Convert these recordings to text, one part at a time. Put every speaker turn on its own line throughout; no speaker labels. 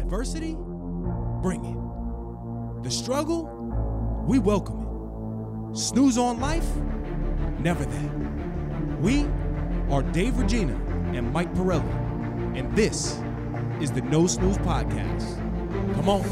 Adversity? Bring it. The struggle? We welcome it. Snooze on life? Never that. We are Dave Regina and Mike Pirelli, and this is the No Snooze Podcast. Come on.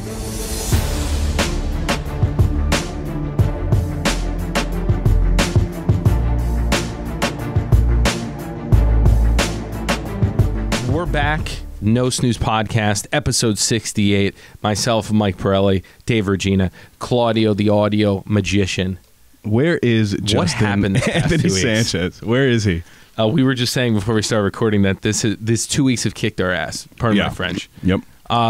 We're back. No Snooze Podcast, episode 68. Myself, Mike Pirelli, Dave Regina, Claudio, the audio magician.
Where is Justin
what happened
Anthony Sanchez? Where is he?
We were just saying before we started recording that this 2 weeks have kicked our ass. Pardon my French.
Yep.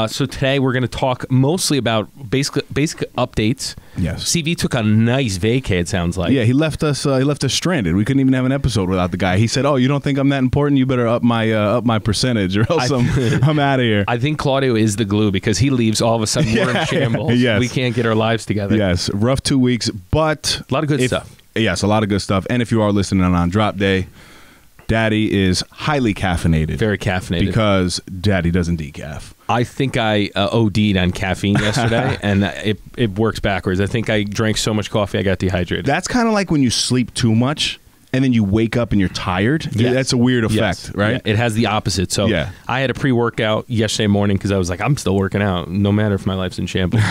So today we're going to talk mostly about basic updates.
Yes.
CV took a nice vacay, it sounds like.
Yeah, he left us. He left us stranded. We couldn't even have an episode without the guy. He said, "Oh, you don't think I'm that important? You better up my percentage, or else I'm out of here."
I think Claudio is the glue because he leaves. All of a sudden, we're in shambles.
Yes.
We can't get our lives together.
Yes, rough 2 weeks, but
a lot of good stuff.
Yes, a lot of good stuff. And if you are listening on drop day, Daddy is highly caffeinated.
Very caffeinated.
Because Daddy doesn't decaf.
I think I OD'd on caffeine yesterday, and it works backwards. I think I drank so much coffee I got dehydrated.
That's kind of like when you sleep too much, and then you wake up and you're tired. Yes. That's a weird effect, right?
Yeah, it has the opposite. So I had a pre-workout yesterday morning because I was like, I'm still working out, no matter if my life's in shambles.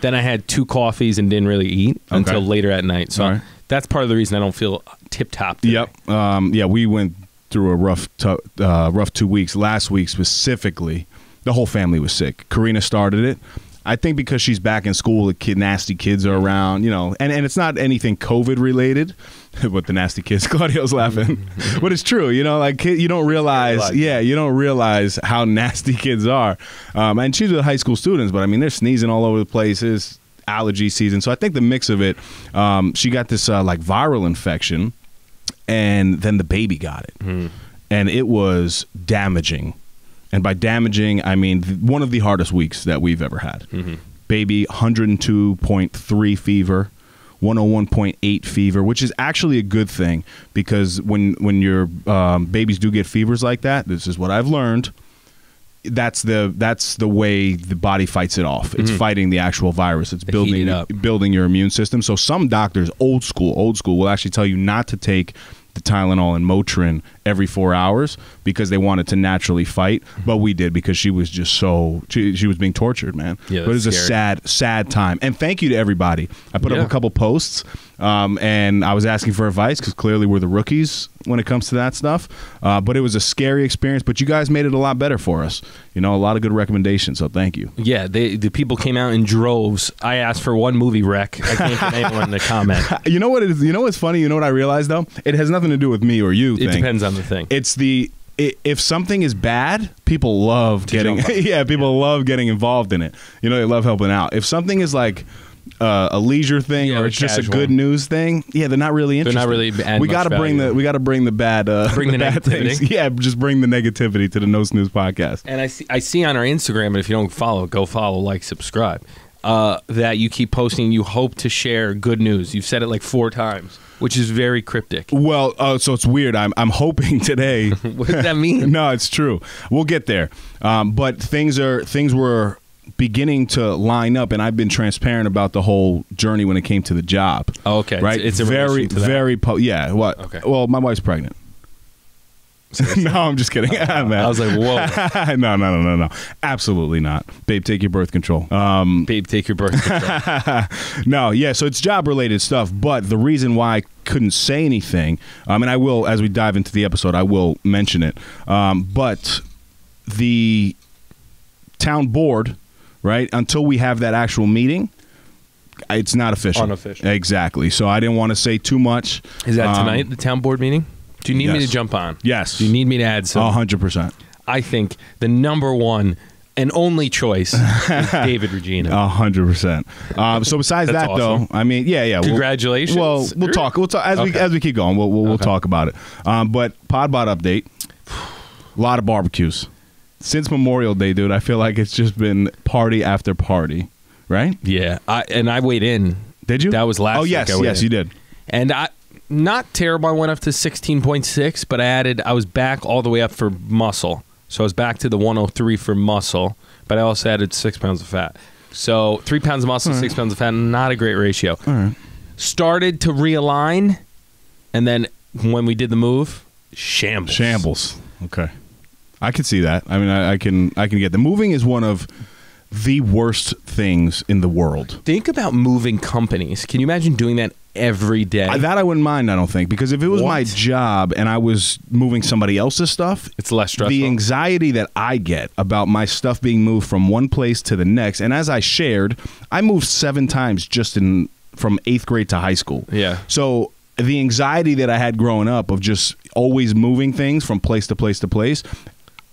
Then I had 2 coffees and didn't really eat until later at night. So that's part of the reason I don't feel tip-top today.
Yep. We went through a rough 2 weeks. Last week specifically, the whole family was sick. Karina started it. I think because she's back in school, the nasty kids are around, and it's not anything COVID related. With the nasty kids, Claudio's laughing, but it's true. You don't realize, you don't realize how nasty kids are. And she's with high school students, but I mean, they're sneezing all over the place. It's allergy season, so I think the mix of it. She got this like viral infection, and then the baby got it, and it was damaging. And by damaging, I mean one of the hardest weeks that we've ever had. Baby, 102.3 fever, 101.8 fever, which is actually a good thing because when your babies do get fevers like that, this is what I've learned. That's the way the body fights it off. It's fighting the actual virus. It's building your immune system. So some doctors, old school, will actually tell you not to take the Tylenol and Motrin every 4 hours because they wanted to naturally fight, but we did because she was just she was being tortured, man.
Yeah,
but it was
scary.
a sad time. And thank you to everybody. I put up a couple posts, and I was asking for advice because clearly we're the rookies when it comes to that stuff. But it was a scary experience, but you guys made it a lot better for us. A lot of good recommendations, so thank you.
Yeah, the people came out in droves. I asked for one movie rec. I can't get anyone to comment.
You know what it is? You know what's funny? You know what I realized, though? It has nothing to do with me or you.
It depends on the thing.
It's if something is bad, people love getting love getting involved in it. They love helping out. If something is like a leisure thing or it's just a good news thing, they're not really interested.
They're not really.
We got to bring the bad.
Bring the
bad
negativity.
Things. Yeah, just bring the negativity to the No Snooze podcast.
And I see on our Instagram, and if you don't follow, go follow, like, subscribe. That you keep posting. You hope to share good news. You've said it like 4 times, which is very cryptic.
Well, so it's weird. I'm hoping today.
What does that mean?
No, it's true. We'll get there. But things were beginning to line up, and I've been transparent about the whole journey when it came to the job.
Oh, okay,
right?
It's
very, very. What?
Okay.
Well, my wife's pregnant. No, I'm just kidding.
I was like, whoa.
No. Absolutely not. Babe, take your birth control.
Babe, take your birth control.
No, yeah, so it's job-related stuff, but the reason why I couldn't say anything, and I will, as we dive into the episode, I will mention it, but the town board, right, until we have that actual meeting, it's not official.
Unofficial.
Exactly. So I didn't want to say too much.
Is that tonight, the town board meeting? Do you need me to jump on?
Yes.
Do you need me to add some?
100%.
I think the number one and only choice is David Regina.
100%. So besides that,
awesome.
though, I mean, yeah.
Congratulations.
We'll talk. As we keep going. We'll talk about it. But Podbot update. A lot of barbecues since Memorial Day, dude. I feel like it's just been party after party, right?
Yeah. I weighed in.
Did you?
That was last week.
Yes, you did.
And not terrible. I went up to 16.6, but I was back all the way up for muscle. So I was back to the 103 for muscle, but I also added 6 pounds of fat. So 3 pounds of muscle, 6 pounds of fat, not a great ratio.
All right.
Started to realign, and then when we did the move, shambles.
Shambles. Okay. I can see that. I mean, I can get the moving is one of the worst things in the world.
Think about moving companies. Can you imagine doing that every day?
That I wouldn't mind, I don't think, because if it was my job and I was moving somebody else's stuff,
it's less stressful.
The anxiety that I get about my stuff being moved from one place to the next, and as I shared, I moved 7 times just from 8th grade to high school.
Yeah.
So the anxiety that I had growing up of just always moving things from place to place to place,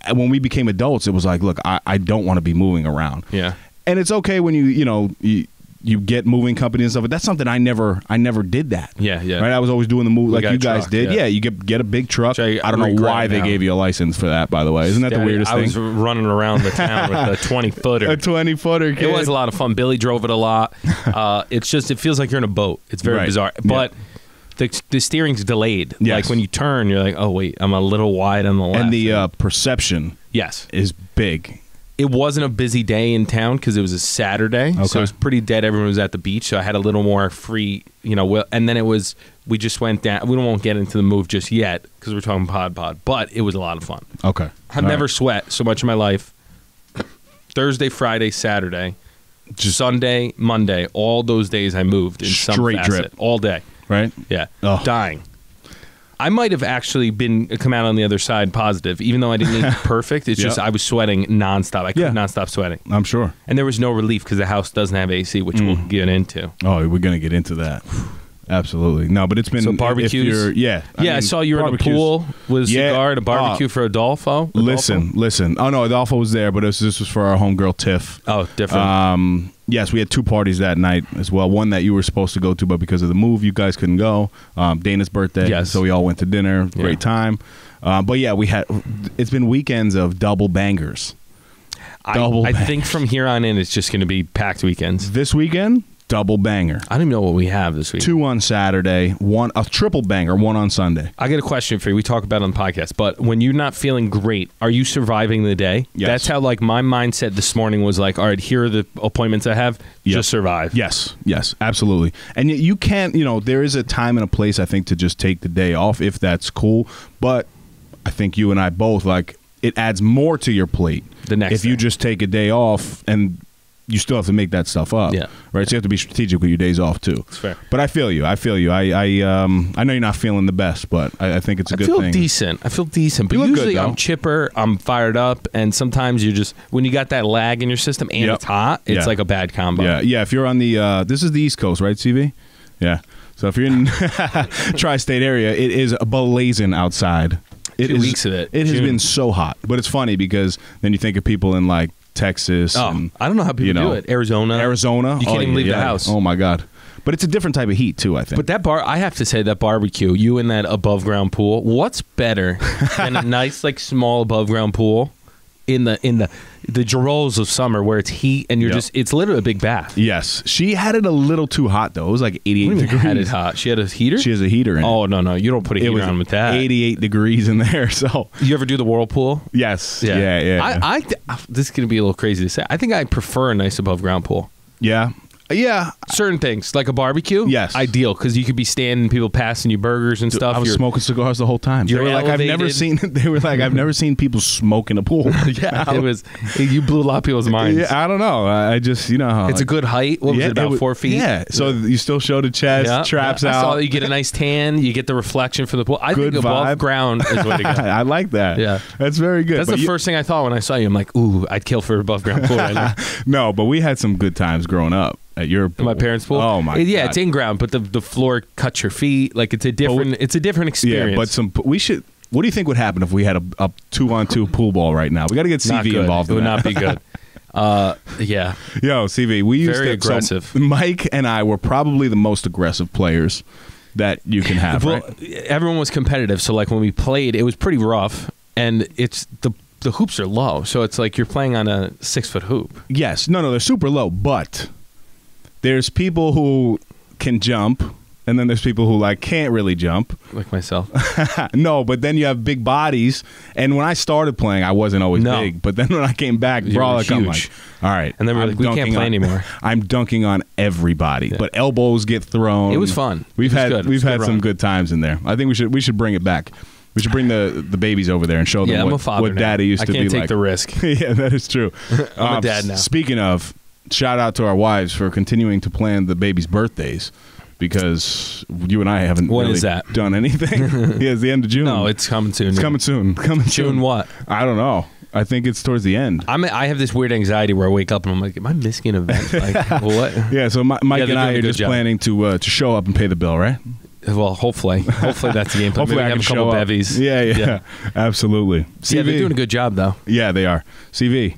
and when we became adults, it was like, look, I don't want to be moving around.
Yeah.
And it's okay when you get moving companies and stuff, but that's something I never did that.
Yeah, yeah.
Right? I was always doing the move like you guys did. Yeah, you get a big truck. I don't know why they gave you a license for that, by the way. Isn't that the weirdest thing?
I was running around the town with a 20-footer.
A 20-footer kid.
It was a lot of fun. Billy drove it a lot. It's just, it feels like you're in a boat. It's very bizarre. But the steering's delayed.
Yes.
Like when you turn, you're like, oh, wait, I'm a little wide on the left.
And the perception is big.
It wasn't a busy day in town because it was a Saturday.
Okay.
So it was pretty dead. Everyone was at the beach. So I had a little more free, and then we just went down. We won't get into the move just yet because we're talking pod, but it was a lot of fun.
Okay.
I've never sweat so much in my life. Thursday, Friday, Saturday, Sunday, Monday, all those days I moved in some facet.
Drip.
All day.
Right?
Yeah. Oh. Dying. I might have actually come out on the other side positive, even though I didn't eat perfect. It's just I was sweating nonstop. I could not stop sweating.
I'm sure.
And there was no relief because the house doesn't have AC, which we'll get into.
Oh, we're going to get into that. Absolutely. No, but it's been...
So barbecues? I saw you were in a pool with a cigar and a barbecue for Adolfo.
Listen. Oh, no, Adolfo was there, but this was for our homegirl, Tiff.
Oh, different.
Yes, we had 2 parties that night as well. One that you were supposed to go to, but because of the move, you guys couldn't go. Dana's birthday. Yes. So we all went to dinner. Great time. But yeah, it's been weekends of double bangers.
I think from here on in, it's just going to be packed weekends.
This weekend, double banger.
I don't even know what we have this week.
2 on Saturday, a triple banger, 1 on Sunday.
I got a question for you. We talk about it on the podcast, but when you're not feeling great, are you surviving the day?
Yes.
That's how my mindset this morning was like, all right, here are the appointments I have. Just survive.
Yes, absolutely. And you can't, there is a time and a place, I think, to just take the day off if that's cool. But I think you and I both, it adds more to your plate if you just take a day off and you still have to make that stuff up. Yeah. Right. So you have to be strategic with your days off too.
That's fair.
But I feel you. I know you're not feeling the best, but I think it's a good thing.
I feel decent. But usually I'm chipper, I'm fired up, and sometimes you just, when you got that lag in your system and it's hot, it's like a bad combo.
Yeah. Yeah. If you're on the this is the East Coast, right, CV? Yeah. So if you're in tri-state area, it is blazing outside.
2 weeks of it.
It has been so hot. But it's funny because then you think of people in Texas.
I don't know how people do it. Arizona.
You
can't even leave the house.
Oh my God. But it's a different type of heat too, I think.
But I have to say that barbecue, you in that above ground pool, what's better than a nice small above ground pool in the Girols of summer where it's heat and you're it's literally a big bath.
Yes. She had it a little too hot though. It was 88 degrees.
Had it hot. She had a heater?
She has a heater in it.
Oh, no. You don't put a heater on with that.
88 degrees in there. So
you ever do the whirlpool?
Yes. Yeah.
This is going to be a little crazy to say. I think I prefer a nice above ground pool.
Yeah. Yeah.
Certain things, like a barbecue,
yes,
ideal, because you could be standing, people passing you burgers and stuff.
I was smoking cigars the whole time. They were like, I've never seen people smoke in a pool.
Yeah, you blew a lot of people's minds.
Yeah, I don't know. I just,
it's a good height. What was it, about 4 feet?
Yeah. So you still show the chest, traps out.
I saw that. You get a nice tan. You get the reflection from the pool. I think above ground is what it got.
I like that.
Yeah,
that's very good.
That's the first thing I thought when I saw you. I'm like, ooh, I'd kill for above ground pool right now.
No, but we had some good times growing up. At your pool.
My parents' pool.
Oh my!
Yeah,
God.
It's in ground, but the floor cuts your feet. Like it's a different experience.
Yeah, but we should. What do you think would happen if we had a 2-on-2 pool ball right now? We got to get CV involved.
It would not be good. Yeah.
Yo, CV, we used
very aggressive.
So Mike and I were probably the most aggressive players that you can have.
Well,
right?
Everyone was competitive, so like when we played, it was pretty rough, and it's the hoops are low, so it's like you're playing on a 6-foot hoop.
Yes, no, they're super low, but there's people who can jump, and then there's people who like can't really jump,
like myself.
No, but then you have big bodies, and when I started playing, I wasn't always big, but then when I came back, brolic, I'm like, all right,
and then we're like, we can't play anymore.
I'm dunking on everybody, but elbows get thrown.
It was fun.
We've had some good times in there. I think we should bring it back. We should bring the babies over there and show them what Daddy used to be like.
I can't take the risk.
Yeah, that is true.
I'm a dad now.
Speaking of, shout out to our wives for continuing to plan the babies' birthdays, because you and I haven't done anything. Yeah, it's the end of June.
No, it's coming soon.
It's coming soon.
June what?
I don't know. I think it's towards the end.
I have this weird anxiety where I wake up and I'm like, am I missing an event? Like, what?
Yeah, so Mike and I are just planning to show up and pay the bill, right?
Well, hopefully that's the game plan.
Hopefully
maybe
I
have
can
a couple
show up.
bevies.
Yeah, absolutely. CV,
yeah, they're doing a good job though.
Yeah, they are. CV,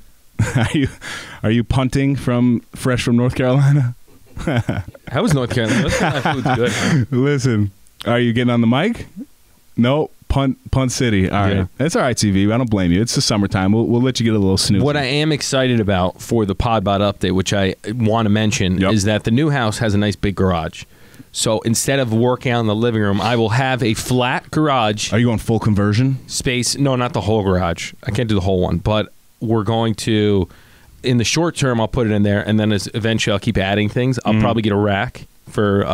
are you punting fresh from North Carolina?
How was North Carolina? North Carolina food's good. Huh?
Listen, are you getting on the mic? No, punt city. All right, that's all right, CV. I don't blame you. It's the summertime. We'll let you get a little snooze.
What I am excited about for the Podbot update, which I want to mention, is that the new house has a nice big garage. So instead of working out in the living room, I will have a flat garage.
Are you going full conversion?
Space? No, not the whole garage. I can't do the whole one. But we're going to, in the short term, I'll put it in there. And then eventually I'll keep adding things. I'll probably get a rack for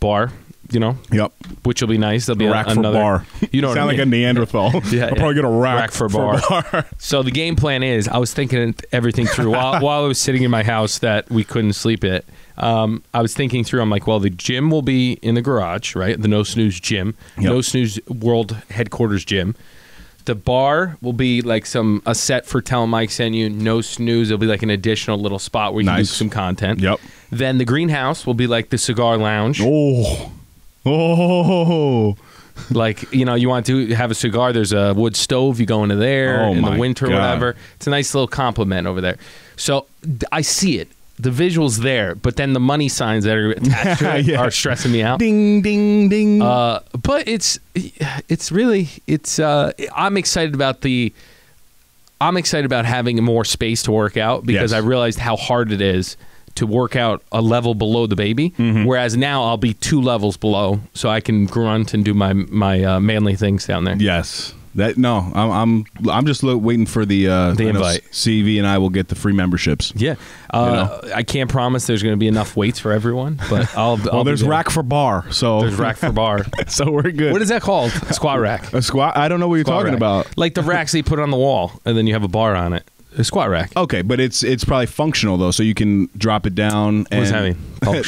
bar,
Yep.
Which will be nice. There'll be
a rack
another,
for bar.
You know
Sound
what I mean?
like a Neanderthal. I'll probably get a rack
for bar. So the game plan is, I was thinking everything through while I was sitting in my house that we couldn't sleep at. I was thinking through, I'm like, well, the gym will be in the garage, right? The No Snooze gym. Yep. No Snooze World Headquarters gym. The bar will be like a set for Tell Mike sent you. No Snooze. It'll be like an additional little spot where you can do some content.
Yep.
Then the greenhouse will be like the cigar lounge.
Oh.
Like, you want to have a cigar, there's a wood stove, you go into there in the winter or whatever. It's a nice little compliment over there. So I see it. The visual's there, but then the money signs that are attached to it are stressing me out.
Ding, ding, ding.
But I'm excited about having more space to work out, because I realized how hard it is to work out a level below the baby, whereas now I'll be 2 levels below, so I can grunt and do my manly things down there.
Yes. I'm just waiting for the invite. CV and I will get the free memberships.
Yeah, I can't promise there's going to be enough weights for everyone, but I'll
there's rack for bar. So
there's rack for bar.
So we're good.
What is that called? A squat rack.
A squat? I don't know what you're talking about.
Like the racks that you put on the wall, and then you have a bar on it. A squat rack.
Okay, but it's probably functional though, so you can drop it down and
what's that mean?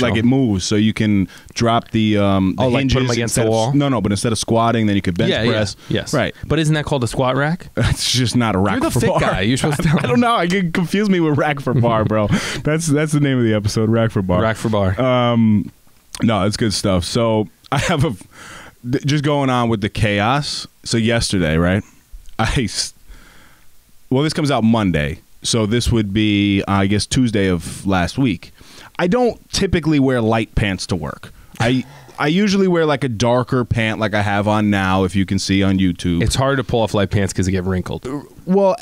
Like it moves, so you can drop the hinges,
like put them against the wall.
No, but instead of squatting, then you could bench press.
Yes,
right.
But isn't that called a squat rack?
It's just not a rack.
You're the
for
fit
bar.
guy. You're supposed to.
I don't know. I get confused me with rack for bar, bro. That's the name of the episode. Rack for bar.
Rack for bar.
No, it's good stuff. So I have just going on with the chaos. So yesterday, right? This comes out Monday. So this would be, I guess, Tuesday of last week. I don't typically wear light pants to work. I usually wear like a darker pant like I have on now, if you can see on YouTube.
It's hard to pull off light pants because they get wrinkled.
Well,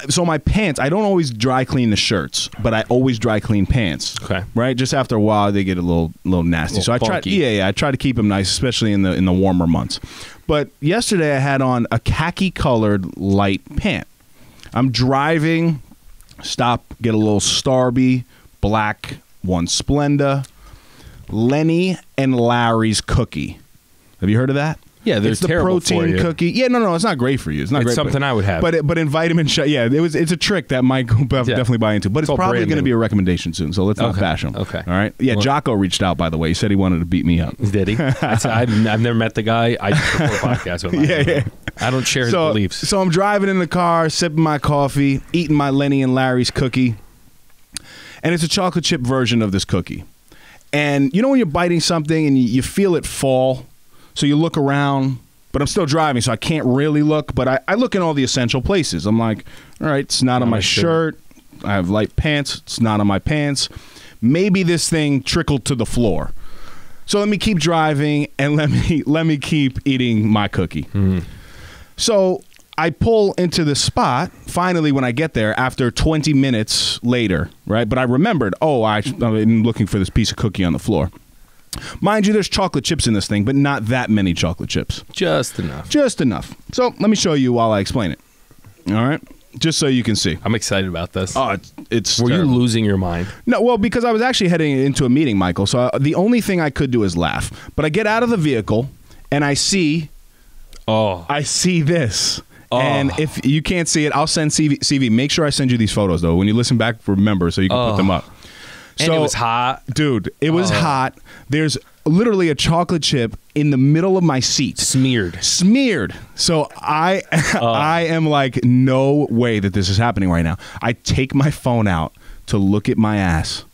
so my pants, I don't always dry clean the shirts, but I always dry clean pants.
Okay.
Right? Just after a while, they get a little nasty. So I try to keep them nice, especially in the warmer months. But yesterday I had on a khaki colored light pant. I'm driving. Stop, get a little Starby, black, one Splenda, Lenny and Larry's cookie. Have you heard of that?
Yeah, there's
the protein cookie. Yeah, no, it's not great for you. It's not great.
It's something I would have.
But in vitamin shot, it's a trick that Mike will definitely buy into. But it's probably going to be a recommendation soon, so let's not bash him.
Okay.
All right? Yeah, Jocko reached out, by the way. He said he wanted to beat me up.
Did he? I've never met the guy. I just record podcasts with him. Yeah. I don't share his beliefs.
So I'm driving in the car, sipping my coffee, eating my Lenny and Larry's cookie. And it's a chocolate chip version of this cookie. And you know when you're biting something and you feel it fall? So you look around, but I'm still driving, so I can't really look. But I look in all the essential places. I'm like, all right, it's not on my shirt. I have light pants. It's not on my pants. Maybe this thing trickled to the floor. So let me keep driving and let me keep eating my cookie. Mm. So I pull into the spot, finally, when I get there, after 20 minutes later, right? But I remembered, I've been looking for this piece of cookie on the floor. Mind you, there's chocolate chips in this thing, but not that many chocolate chips.
Just enough.
Just enough. So let me show you while I explain it. All right? Just so you can see.
I'm excited about this.
Oh, it's
Were
terrible.
you losing your mind?
No, well, because I was actually heading into a meeting, Michael, so the only thing I could do is laugh. But I get out of the vehicle, and I see this. Oh. And if you can't see it, I'll send CV. Make sure I send you these photos, though. When you listen back, remember, so you can put them up.
And it was hot.
Dude, it was hot. There's literally a chocolate chip in the middle of my seat.
Smeared.
So I am like, no way that this is happening right now. I take my phone out to look at my ass.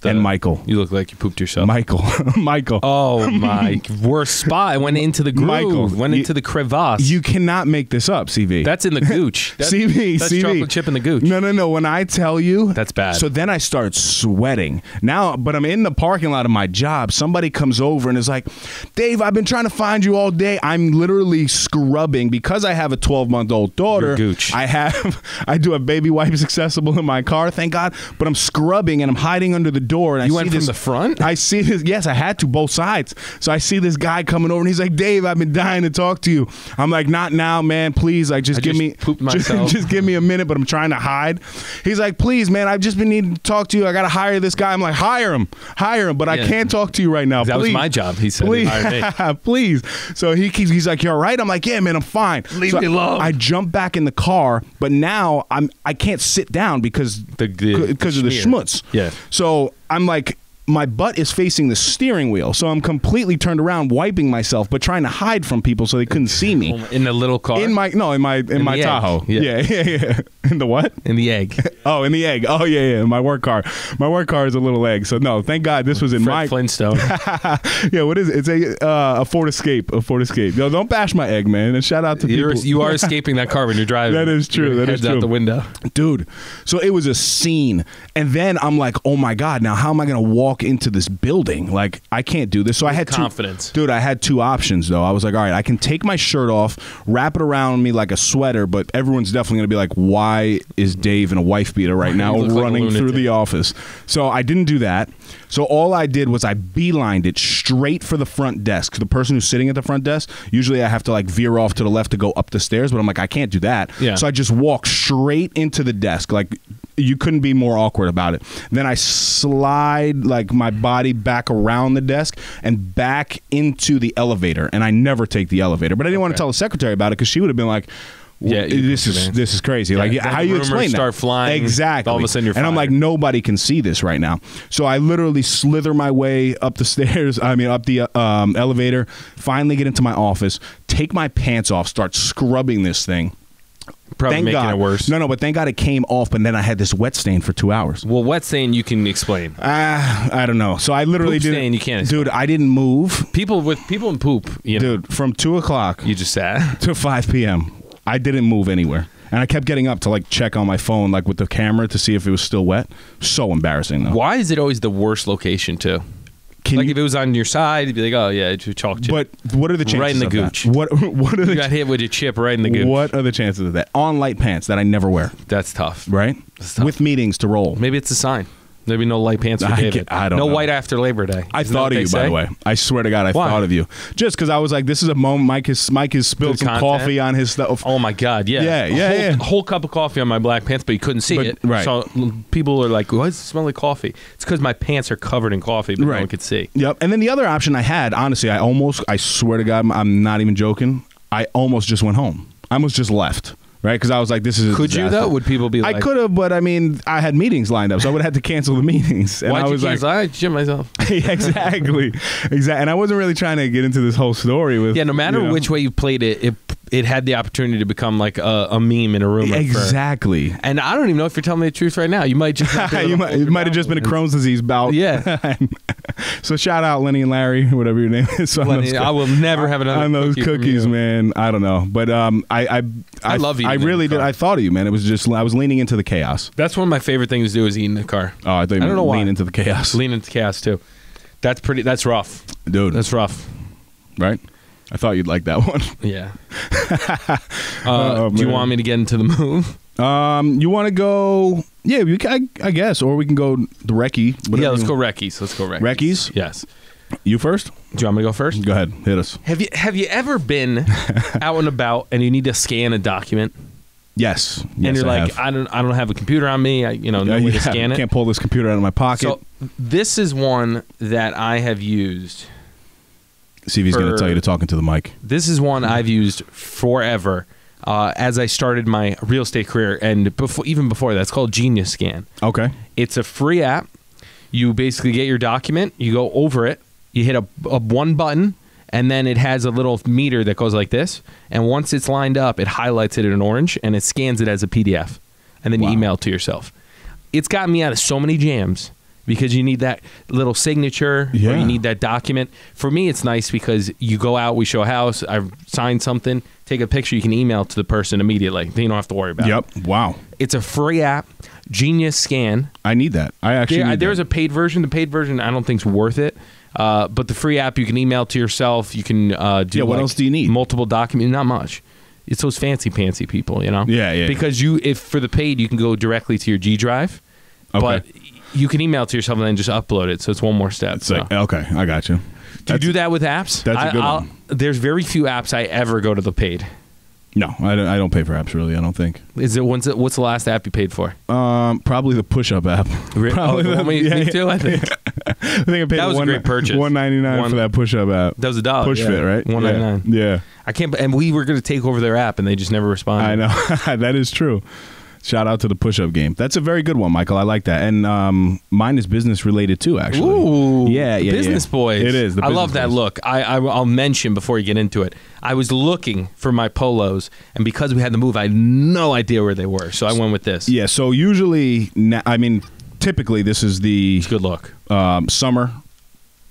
And Michael.
You look like you pooped yourself.
Michael.
Oh, my. Worst spot. It went into the groove.
Michael.
Went into the crevasse.
You cannot make this up, CV.
That's in the gooch.
CV.
That's chocolate chip in the gooch.
No. When I tell you.
That's bad.
So then I start sweating. Now, but I'm in the parking lot of my job. Somebody comes over and is like, Dave, I've been trying to find you all day. I'm literally scrubbing because I have a 12-month-old daughter.
Your gooch.
I do have baby wipes accessible in my car, thank God. But I'm scrubbing and I'm hiding under the door. And
you went from the front?
I see this. Yes, I had to, both sides. So I see this guy coming over and he's like, Dave, I've been dying to talk to you. I'm like, not now, man. Please, like, just give me a minute, but I'm trying to hide. He's like, please, man, I've just been needing to talk to you. I got to hire this guy. I'm like, hire him, but I can't talk to you right now.
That was my job. He said,
please,
hire me.
please. So he's like, you all right? I'm like, yeah, man, I'm fine.
Leave me alone.
I jump back in the car, but now I can't sit down because of the schmutz.
Yeah.
So I'm like, my butt is facing the steering wheel, so I'm completely turned around, wiping myself, but trying to hide from people so they couldn't see me.
In the little car?
In my Tahoe. Yeah. In the what?
In the egg.
Oh, in the egg. Oh, yeah. My work car. My work car is a little egg. So no, thank God this was in
Fred
my
Flintstone.
Yeah, what is it? It's a Ford Escape. A Ford Escape. No, don't bash my egg, man. And shout out to people.
You are escaping that car when you're driving.
That is true. That is true.
Out the window,
dude. So it was a scene, and then I'm like, oh my God, now how am I gonna walk into this building? Like, I can't do this. So I had
confidence.
Dude, I had two options though. I was like, all right, I can take my shirt off, wrap it around me like a sweater, but everyone's definitely gonna be like, why is Dave in a wife beater right now running through the office? So I didn't do that. So all I did was I beelined it straight for the front desk. The person who's sitting at the front desk, usually I have to like veer off to the left to go up the stairs, but I'm like, I can't do that.
Yeah.
So I just walked straight into the desk. Like, you couldn't be more awkward about it. Then I slide like my body back around the desk and back into the elevator. And I never take the elevator, but I didn't want to tell the secretary about it because she would have been like, yeah, this is crazy. Yeah, like, how you explain that?
Start flying.
Exactly.
All of a sudden you're fired.
And I'm like, nobody can see this right now. So I literally slither my way up the stairs. I mean, up the elevator. Finally get into my office. Take my pants off. Start scrubbing this thing.
Probably making it worse.
No, but thank God it came off, but then I had this wet stain for 2 hours.
Well, wet stain you can explain.
I don't know. So I literally didn't.
Stain, you can't explain.
Dude, I didn't move.
People and poop. You know,
dude, from 2 o'clock.
You just sat.
To 5 p.m. I didn't move anywhere. And I kept getting up to like check on my phone, like with the camera to see if it was still wet. So embarrassing, though.
Why is it always the worst location, too? If it was on your side, you'd be like, oh, yeah, it's a chalk chip.
But what are the chances
right in the
of
gooch.
That? What are the
you got hit with a chip right in the gooch.
What are the chances of that? On light pants that I never wear.
That's tough.
Right?
That's tough.
With meetings to roll.
Maybe it's a sign. Maybe no light pants for David.
I don't know.
No white after Labor Day.
I thought of you, by the way. I swear to God, I thought of you. Just because I was like, this is a moment. Mike has spilled some coffee on his stuff.
Oh, my God, yeah.
Yeah.
A whole cup of coffee on my black pants, but you couldn't see it.
Right.
So people are like, why does it smell like coffee? It's because my pants are covered in coffee, but no one could see.
Yep. And then the other option I had, honestly, I swear to God, I'm not even joking. I almost just went home. I almost just left. Right, because I was like, "This is."
Could you though? Would people be like?
I could have, but I mean, I had meetings lined up, so I would have to cancel the meetings. And
Why'd
I was
you cancel? I shit myself.
Exactly. And I wasn't really trying to get into this whole story with.
Yeah, no matter which way you played it, it had the opportunity to become like a meme in a room.
Exactly.
And I don't even know if you're telling me the truth right now. You might just
it might have just been a Crohn's disease bout.
Yeah.
So shout out Lenny and Larry, whatever your name is. So
Lenny, I will never have another.
On those cookies, man. I don't know, but I love you. I really did. I thought of you, man. It was just I was leaning into the chaos.
That's one of my favorite things to do is eat in the car.
Oh, I thought you meant lean into the chaos.
Lean into chaos too. That's rough,
dude.
That's rough,
right? I thought you'd like that one.
Yeah. Do you want me to get into the move?
You want to go? Yeah, I guess, or we can go the recce.
Yeah, let's go recce's.
Recce's?
Yes.
You first?
Do you want me to go first?
Go ahead. Hit us.
Have you ever been out and about and you need to scan a document?
Yes.
And you're like, I don't have a computer on me. No way to scan it.
Can't pull this computer out of my pocket.
So this is one that I have used.
See if he's going to tell you to talk into the mic.
This is one I've used forever as I started my real estate career, and even before that. It's called Genius Scan.
Okay.
It's a free app. You basically get your document, you go over it, you hit a one button, and then it has a little meter that goes like this. And once it's lined up, it highlights it in orange, and it scans it as a PDF. And then you email it to yourself. It's got me out of so many jams because you need that little signature or you need that document. For me, it's nice because you go out, we show a house, I've signed something, take a picture, you can email it to the person immediately. Then you don't have to worry about it.
Yep. Wow.
It's a free app, Genius Scan.
I need that. I actually need
There's a paid version. The paid version I don't think is worth it. But the free app, you can email to yourself. You can do
what else do you need?
Multiple documents. Not much. It's those fancy people, you know?
Yeah.
Because if for the paid, you can go directly to your G Drive. Okay. But you can email it to yourself and then just upload it. So it's one more step.
It's like, okay, I got you.
Do you do that with apps?
That's a good one.
There's very few apps I ever go to the paid.
No, I don't pay for apps really. I don't think.
What's the last app you paid for?
Probably the push-up app.
Me too. I think.
I think I paid.
That was a great purchase.
$1.99 for that push-up app.
That was $1.
PushFit, right?
$1.99.
Yeah.
I can't. And we were going to take over their app, and they just never responded.
I know. That is true. Shout out to the push-up game. That's a very good one, Michael. I like that. And mine is business related too, actually.
Ooh,
yeah.
Business boys.
It is.
I love that look. I'll mention before you get into it. I was looking for my polos, and because we had the move, I had no idea where they were. So I went with this.
Yeah. So usually, typically this is the
good look.
Summer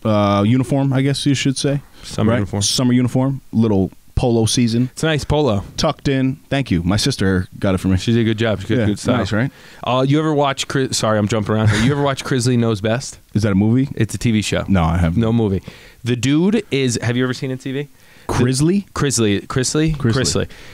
uniform, I guess you should say.
Summer uniform.
Summer uniform. Little polo season.
It's a nice polo.
Tucked in. Thank you. My sister got it for me.
She did a good job. She got good style.
Nice, right?
You ever watch sorry, I'm jumping around here. You ever watch Crisley Knows Best?
Is that a movie?
It's a TV show.
No, I haven't.
No movie. The dude is, have you ever seen it on TV? Crisley.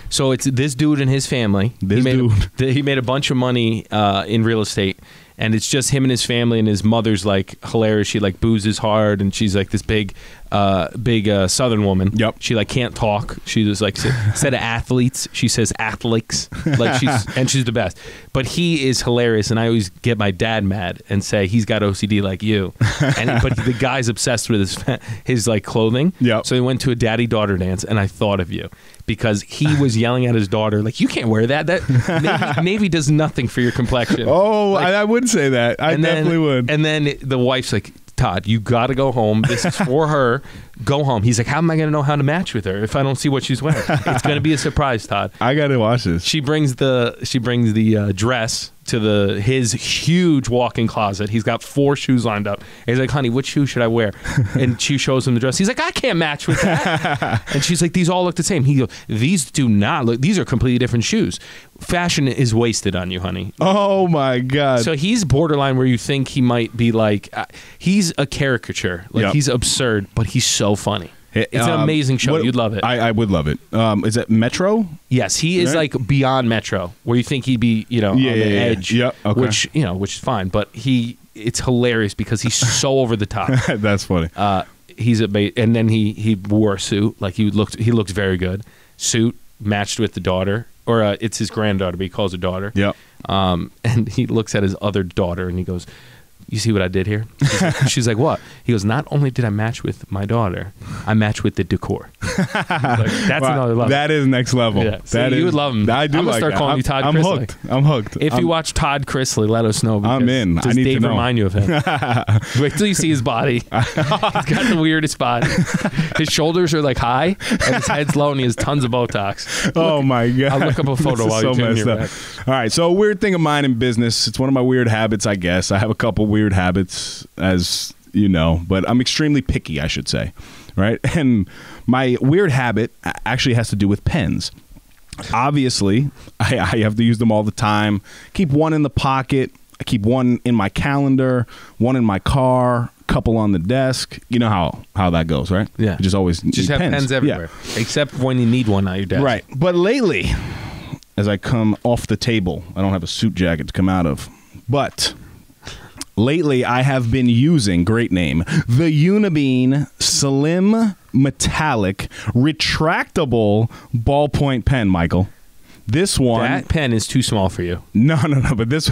So it's this dude and his family. He made a bunch of money in real estate. And it's just him and his family, and his mother's like hilarious. She like boozes hard, and she's like this big Southern woman.
Yep.
She like can't talk. She was like instead of athletes, she says athletes. Like she's the best. But he is hilarious, and I always get my dad mad and say he's got OCD like you. But the guy's obsessed with his like clothing.
Yep.
So they went to a daddy-daughter dance, and I thought of you. Because he was yelling at his daughter, like, you can't wear that. That Navy does nothing for your complexion.
Oh, like, I would say that. I definitely would.
And then the wife's like, Todd, you got to go home. This is for her. Go home. He's like, how am I going to know how to match with her if I don't see what she's wearing? It's going to be a surprise, Todd.
I got to watch this.
She brings the dress to his huge walk-in closet. He's got 4 shoes lined up. And he's like, honey, which shoe should I wear? And she shows him the dress. He's like, I can't match with that. And she's like, these all look the same. He goes, these do not look. These are completely different shoes. Fashion is wasted on you, honey.
Oh my God.
So he's borderline where you think he might be like, he's a caricature. Like he's absurd, but he's so funny. It's an amazing show. You'd love it.
I would love it. Is it Metro?
Yes, he is like beyond Metro, where you think he'd be, on the edge.
Yeah. Okay.
Which is fine, but it's hilarious because he's so over the top.
That's funny.
And then he wore a suit, like he looked very good. Suit matched with the daughter, or it's his granddaughter, but he calls her daughter.
Yep.
And he looks at his other daughter and he goes, you see what I did here? She's like, what? He goes, not only did I match with my daughter, I matched with the decor. Like, that's another level.
That is next level.
Yeah. So you would love him.
I do.
I'm going to start calling you Todd Crisley.
I'm hooked.
If you watch Todd Crisley, let us know.
I'm in.
Does
I need
Dave
to know.
remind you of him? Wait till you see his body. He's got the weirdest body. His shoulders are like high, and his head's low, and he has tons of Botox.
Oh my God.
I'll look up a photo while you're doing your back.
All right. So a weird thing of mine in business. It's one of my weird habits, I guess. I have a couple weird habits, as you know, but I'm extremely picky, I should say. Right. And my weird habit actually has to do with pens. Obviously, I have to use them all the time. Keep one in the pocket. I keep one in my calendar, one in my car, a couple on the desk. You know how that goes, right?
Yeah.
You just always
just have pens everywhere, except when you need one on your desk.
Right. But lately, as I come off the table, I don't have a suit jacket to come out of, but lately I have been using, great name, the Unibean Slim Metallic Retractable Ballpoint Pen, Michael. This one,
that pen is too small for you.
No, but this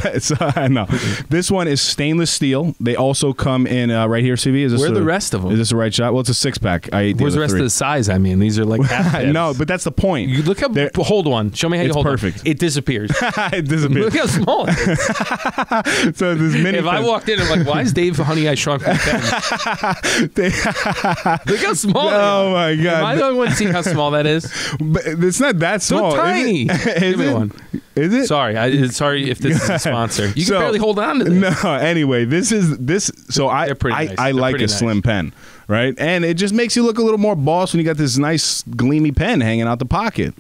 no, this one is stainless steel. They also come in right here. CV, is this
where are the rest of them?
Is this a right shot? Well, it's a 6-pack.
Where's the rest of the size? I mean, these are like half pens.
No, but that's the point.
You look how. Hold on. Show me how you hold.
It's perfect.
On. It disappears.
It disappears.
Look how small it is.
So this mini.
If I walked in and like, why is Dave Honey I Shrunk My Pen? Look how small.
Oh my God!
Am I the only one seeing how small that is?
But it's not that small.
So tiny. Give me one.
Is it?
Sorry, sorry if this is a sponsor. You can barely hold on to this.
No, anyway, this. So I like a slim pen, right? And it just makes you look a little more boss when you got this nice gleamy pen hanging out the pocket.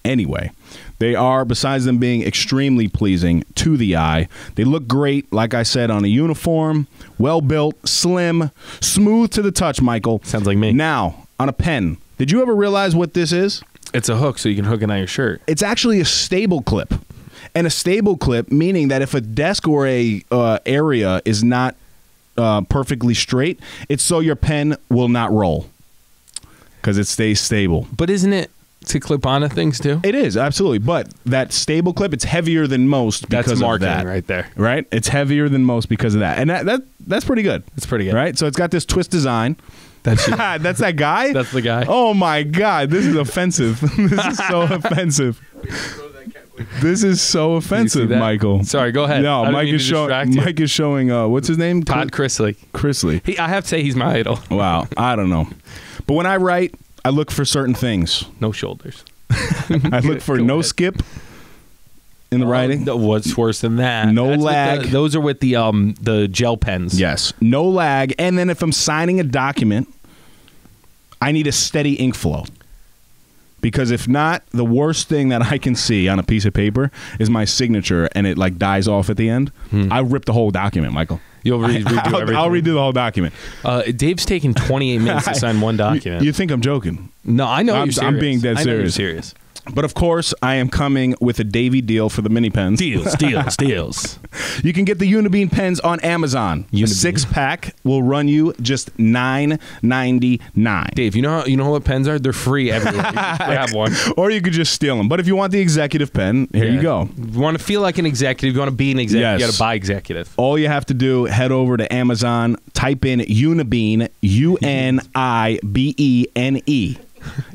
Anyway, they are, besides them being extremely pleasing to the eye, they look great, like I said, on a uniform, well-built, slim, smooth to the touch, Michael.
Sounds like me.
Now, on a pen, did you ever realize what this is?
It's a hook so you can hook it on your shirt.
It's actually a stable clip. And a stable clip, meaning that if a desk or a area is not perfectly straight, it's so your pen will not roll because it stays stable.
But isn't it to clip onto things too?
It is, absolutely. But that stable clip, it's heavier than most because
that's
of that.
Right there.
Right? It's heavier than most because of that. And that's pretty good.
It's pretty good.
Right? So it's got this twist design.
That's
That's that guy?
That's the guy.
Oh my God, this is offensive. This is so offensive. This is so offensive, Michael.
Sorry, go ahead.
No, Mike is showing what's his name?
Todd Chrisley.
Chrisley.
I have to say he's my idol.
Wow, I don't know. But when I write, I look for certain things.
No shoulders.
I look for no skip in the writing.
What's worse than that?
No lag.
Those are with the gel pens.
Yes, no lag. And then if I'm signing a document, I need a steady ink flow. Because if not, the worst thing that I can see on a piece of paper is my signature and it like dies off at the end. I rip the whole document, Michael.
You'll redo everything.
I'll redo the whole document.
Dave's taking 28 minutes to sign one document.
You think I'm joking?
No, I know you're serious.
I'm being dead serious.
I know you're serious.
But of course, I am coming with a Davey deal for the mini pens.
Deals.
You can get the Unibean pens on Amazon. A 6-pack will run you just $9.99.
Dave, you know what pens are? They're free everywhere. You just grab one.
Or you could just steal them. But if you want the executive pen, here you go.
You want to feel like an executive, you want to be an executive, you got to buy executive.
All you have to do, head over to Amazon, type in Unibean, Unibene.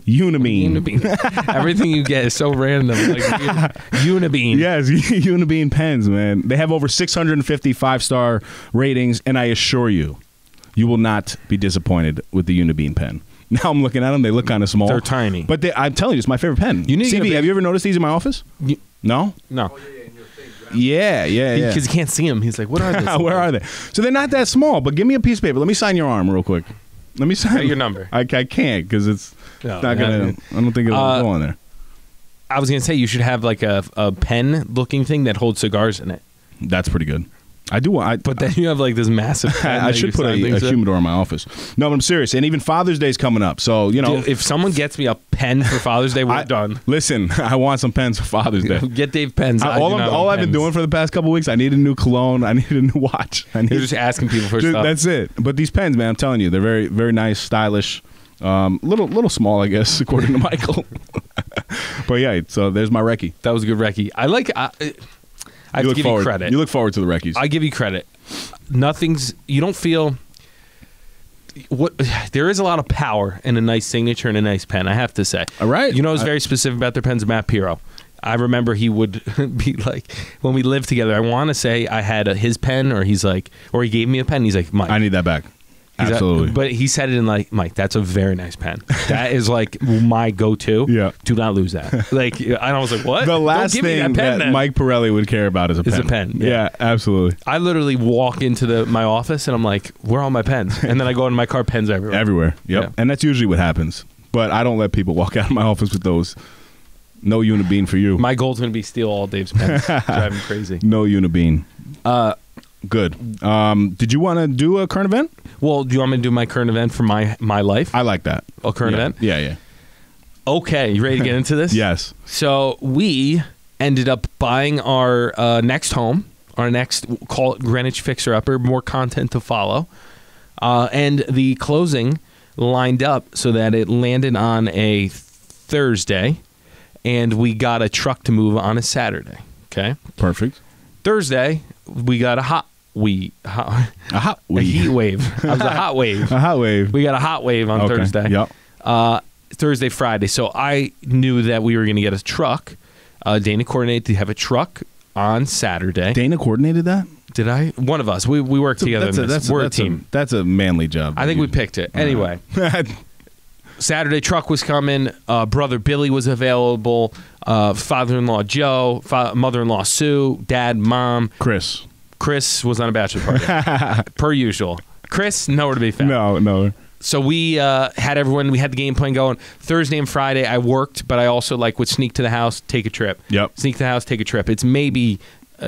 Unibean.
Everything you get is so random. Like Unibean.
Yes, Unibean pens, man. They have over 650 5-star ratings, and I assure you, you will not be disappointed with the Unibean pen. Now I'm looking at them; they look kind of small.
They're tiny,
but I'm telling you, it's my favorite pen. CV, have you ever noticed these in my office? No. Yeah.
Because you can't see them. He's like, "What are these?
Where are they?" So they're not that small. But give me a piece of paper. Let me sign your arm real quick. Let me sign
your number.
I can't because it's not gonna. I don't think it'll go on there.
I was gonna say you should have like a pen looking thing that holds cigars in it.
That's pretty good. I do want,
but then you have like this massive pen.
I should put a humidor in my office. No, but I'm serious. And even Father's Day is coming up, so you know,
if someone gets me a pen for Father's Day, we're done.
Listen, I want some pens for Father's Day.
Get Dave pens.
All I've been doing for the past couple weeks, I need a new cologne. I need a new watch.
You're just asking people for stuff.
That's it. But these pens, man, I'm telling you, they're very, very nice, stylish. Little small, I guess, according to Michael. But yeah, so there's my recce.
That was a good recce. I have to give you credit.
You look forward to the recce's.
I give you credit. You don't feel there is a lot of power in a nice signature and a nice pen, I have to say.
All right.
You know who's very specific about their pens? Matt Piro. I remember he would be like, when we lived together, I want to say I had his pen or he gave me a pen. He's like, Mike,
I need that back. Absolutely.
But he said it in like, Mike, that's a very nice pen. That is like my go-to.
Yeah.
Do not lose that. Like, and I was like, what?
The last thing that Mike Pirelli would care about is a pen.
Is a pen.
Yeah, absolutely.
I literally walk into my office and I'm like, where are all my pens? And then I go into my car, pens everywhere.
Everywhere. Yep. Yeah. And that's usually what happens. But I don't let people walk out of my office with those. No Unibean for you.
My goal's going to be steal all Dave's pens. Drive him crazy.
No Unibean. Good. Did you want to do a current event?
Well, do you want me to do my current event for my life?
I like that.
A current event?
Yeah.
Okay, you ready to get into this?
Yes.
So we ended up buying our next home, our next, call it Greenwich Fixer Upper, more content to follow. And the closing lined up so that it landed on a Thursday, and we got a truck to move on a Saturday. Okay?
Perfect.
Thursday, we got a heat wave. I was a hot wave.
A hot wave.
We got a hot wave on Thursday.
Yep.
Thursday, Friday. So I knew that we were going to get a truck. Dana coordinated to have a truck on Saturday.
Dana coordinated that?
Did I? One of us. We work together. We're a team.
That's a manly job.
I think we picked it. Anyway. Saturday truck was coming. Brother Billy was available. Father-in-law Joe. Mother-in-law Sue. Dad, mom.
Chris
was on a bachelor party. Per usual. Chris, nowhere to be found.
No.
So we had everyone. We had the game plan going. Thursday and Friday, I worked, but I also would sneak to the house, take a trip.
Yep.
Sneak to the house, take a trip. It's maybe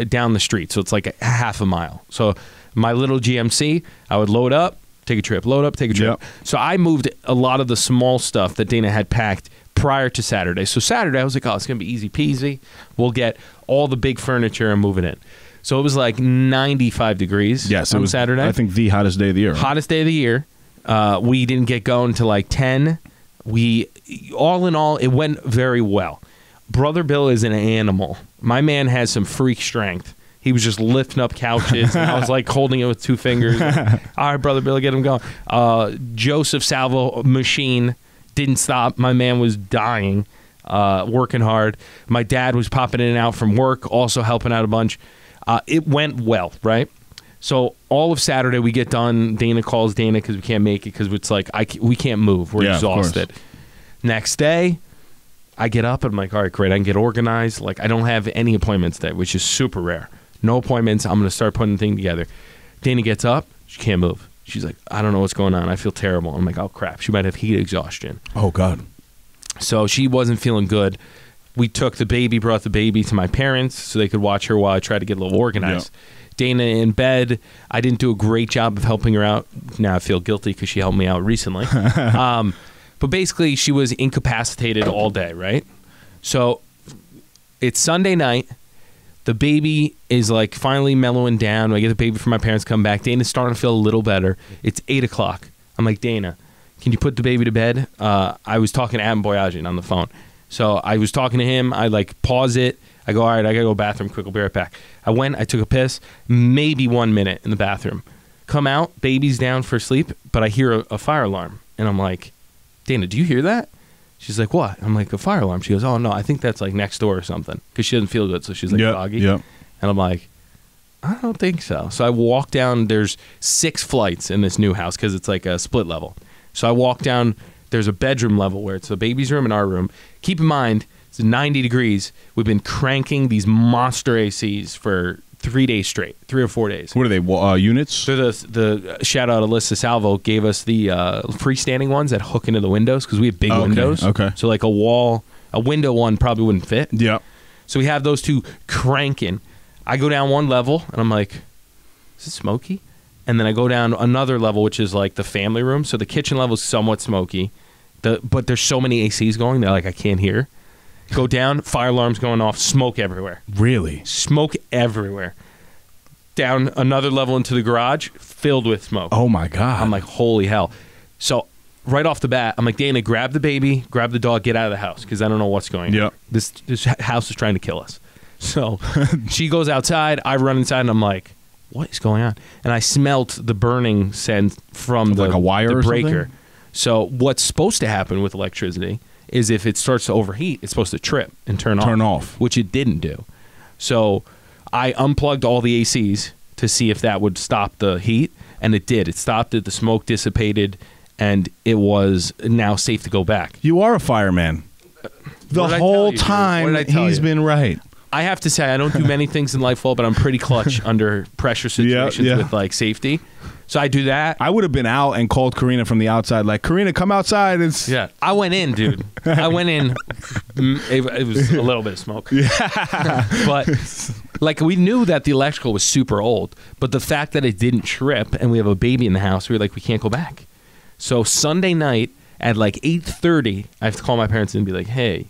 down the street, so it's like a half a mile. So my little GMC, I would load up, take a trip. Load up, take a trip. Yep. So I moved a lot of the small stuff that Dana had packed prior to Saturday. So Saturday, I was like, oh, it's gonna be easy peasy. We'll get all the big furniture and move it in. So it was like 95 degrees.
Yes,
on
it was
Saturday.
I think the hottest day of the year. Right?
Hottest day of the year. We didn't get going till like 10. All in all, it went very well. Brother Bill is an animal. My man has some freak strength. He was just lifting up couches, and I was like holding it with 2 fingers. All right, Brother Bill, get him going. Joseph Salvo machine didn't stop. My man was dying, working hard. My dad was popping in and out from work, also helping out a bunch. It went well, right? So all of Saturday we get done. Dana calls Dana because we can't make it because it's like we can't move. We're exhausted. Next day, I get up and I'm like, all right, great. I can get organized. Like I don't have any appointments today, which is super rare. No appointments. I'm going to start putting the thing together. Dana gets up. She can't move. She's like, I don't know what's going on. I feel terrible. I'm like, oh, crap. She might have heat exhaustion.
Oh, God.
So she wasn't feeling good. We took the baby, brought the baby to my parents so they could watch her while I tried to get a little organized. Yep. Dana in bed. I didn't do a great job of helping her out. Now I feel guilty because she helped me out recently. But basically, she was incapacitated all day, right? So it's Sunday night. The baby is like finally mellowing down. I get the baby from my parents, come back. Dana's starting to feel a little better. It's 8 o'clock. I'm like, Dana, can you put the baby to bed? I was talking to Adam Boyajian on the phone. So I was talking to him. I pause it. I go, all right, I got to go to the bathroom quick. I'll be right back. I went, I took a piss, maybe 1 minute in the bathroom. Come out, baby's down for sleep, but I hear a fire alarm. And I'm like, Dana, do you hear that? She's like, what? I'm like, a fire alarm. She goes, oh, no, I think that's like next door or something. Because she doesn't feel good, so she's like foggy. Yep. And I'm like, I don't think so. So I walk down. There's 6 flights in this new house because it's like a split level. So I walk down. There's a bedroom level where it's the baby's room and our room. Keep in mind, it's 90 degrees. We've been cranking these monster ACs for 3 days straight, 3 or 4 days.
What are they, units?
So the shout out Alyssa Salvo gave us the freestanding ones that hook into the windows because we have big windows.
Okay.
So like a window one probably wouldn't fit.
Yeah.
So we have those 2 cranking. I go down 1 level and I'm like, is it smoky? And then I go down another level, which is like the family room. So the kitchen level is somewhat smoky. But there's so many ACs going, they're like, I can't hear. Go down, fire alarms going off, smoke everywhere.
Really?
Smoke everywhere. Down another level into the garage, filled with smoke.
Oh, my God.
I'm like, holy hell. So right off the bat, I'm like, Dana, grab the baby, grab the dog, get out of the house, because I don't know what's going on.
Yep.
This house is trying to kill us. So she goes outside, I run inside, and I'm like, what is going on? And I smelt the burning scent from
like a wire
the
or
breaker.
something?
So what's supposed to happen with electricity is if it starts to overheat, it's supposed to trip and turn off, which it didn't do. So I unplugged all the ACs to see if that would stop the heat, and it did. It stopped it. The smoke dissipated, and it was now safe to go back.
You are a fireman. The whole time he's been right.
I have to say, I don't do many things in life well, but I'm pretty clutch under pressure situations with like safety. So I do that.
I would have been out and called Karina from the outside, like, Karina, come outside.
I went in, dude. I went in. It was a little bit of smoke. Yeah. But like we knew that the electrical was super old, but the fact that it didn't trip and we have a baby in the house, we were like, we can't go back. So Sunday night at like 8:30, I have to call my parents and be like, hey,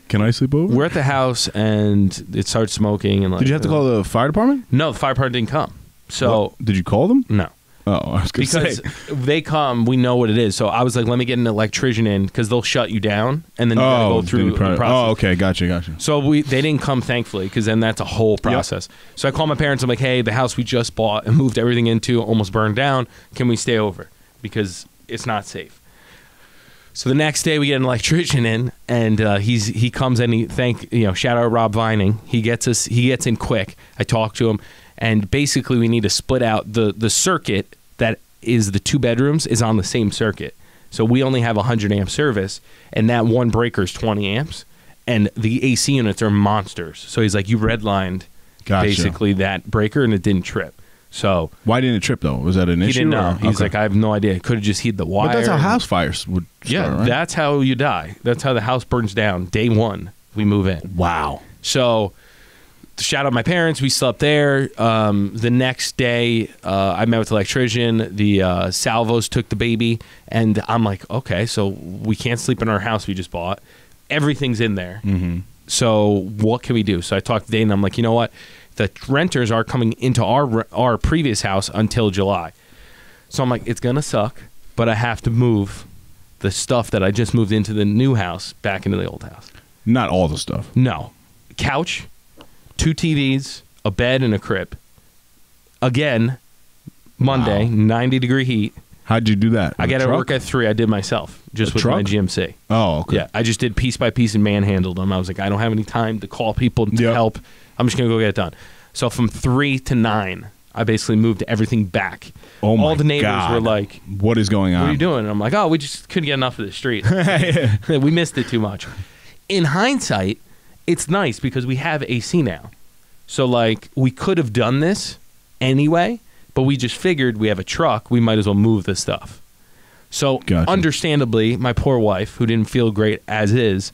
Can I sleep over?
We're at the house, and it starts smoking. And like,
did you have to call the fire department?
No, the fire department didn't come. So
what? Did you call them?
No.
Oh, I was going to say.
Because they come, we know what it is. So I was like, let me get an electrician in, because they'll shut you down, and then you got to go through the process.
Oh, okay. Gotcha.
So they didn't come, thankfully, because then that's a whole process. Yep. So I called my parents. I'm like, hey, the house we just bought and moved everything into almost burned down. Can we stay over? Because it's not safe. So the next day we get an electrician in, and he comes in. Shout out Rob Vining. He gets in quick. I talk to him. And basically, we need to split out the circuit that is the 2 bedrooms is on the same circuit. So we only have 100 amp service, and that one breaker is 20 amps, and the AC units are monsters. So he's like, you redlined basically that breaker, and it didn't trip. So
why didn't it trip though? Was that an issue?
He didn't know. He's like, I have no idea. Could have just heated the wire.
But that's how house fires would start, right?
That's how you die. That's how the house burns down. Day 1, we move in.
Wow.
So. Shout out my parents. We slept there. The next day, I met with the electrician. The salvos took the baby, and I'm like, okay, so we can't sleep in our house we just bought. Everything's in there. Mm-hmm. So what can we do? So I talked to Dane, and I'm like, you know what? The renters are coming into our previous house until July. So I'm like, it's gonna suck, but I have to move the stuff that I just moved into the new house back into the old house.
Not all the stuff.
No. Couch. 2 TVs, a bed, and a crib. Again, Monday, 90-degree heat.
How'd you do that?
I got to work at 3. I did myself, just with my GMC.
Oh, okay.
Yeah, I just did piece by piece and manhandled them. I was like, I don't have any time to call people to help. I'm just going to go get it done. So from 3 to 9, I basically moved everything back.
Oh, my God.
All the neighbors were like,
what is going on?
What are you doing? And I'm like, oh, we just couldn't get enough of the street. We missed it too much. In hindsight, it's nice because we have AC now. So, like, we could have done this anyway, but we just figured we have a truck. We might as well move the stuff. So, understandably, my poor wife, who didn't feel great as is,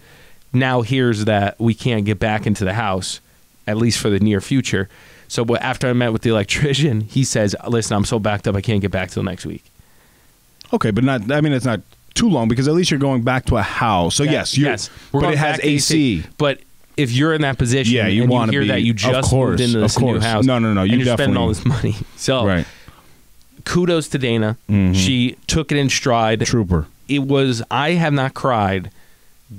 now hears that we can't get back into the house, at least for the near future. So, after I met with the electrician, he says, listen, I'm so backed up, I can't get back till next week.
Okay, but it's not too long because at least you're going back to a house. So, yes, but it has AC.
But if you're in that position,
you
and
want
you hear that you just moved into this new house,
no,
and you're spending all this money. So, kudos to Dana. Mm-hmm. She took it in stride.
Trooper.
I have not cried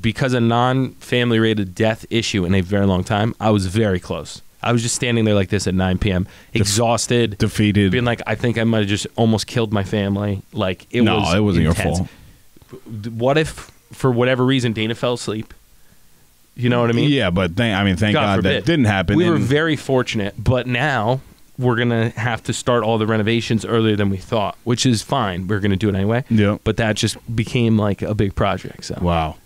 because of non-family related death issue in a very long time. I was very close. I was just standing there like this at 9 p.m., exhausted,
defeated,
being like, I think I might have just almost killed my family. Like it wasn't
intense. Your fault.
What if, for whatever reason, Dana fell asleep? You know what I mean?
Yeah, but thank God that didn't happen.
We were very fortunate, but now we're going to have to start all the renovations earlier than we thought, which is fine. We're going to do it anyway.
Yeah.
But that just became like a big project. So.
Wow.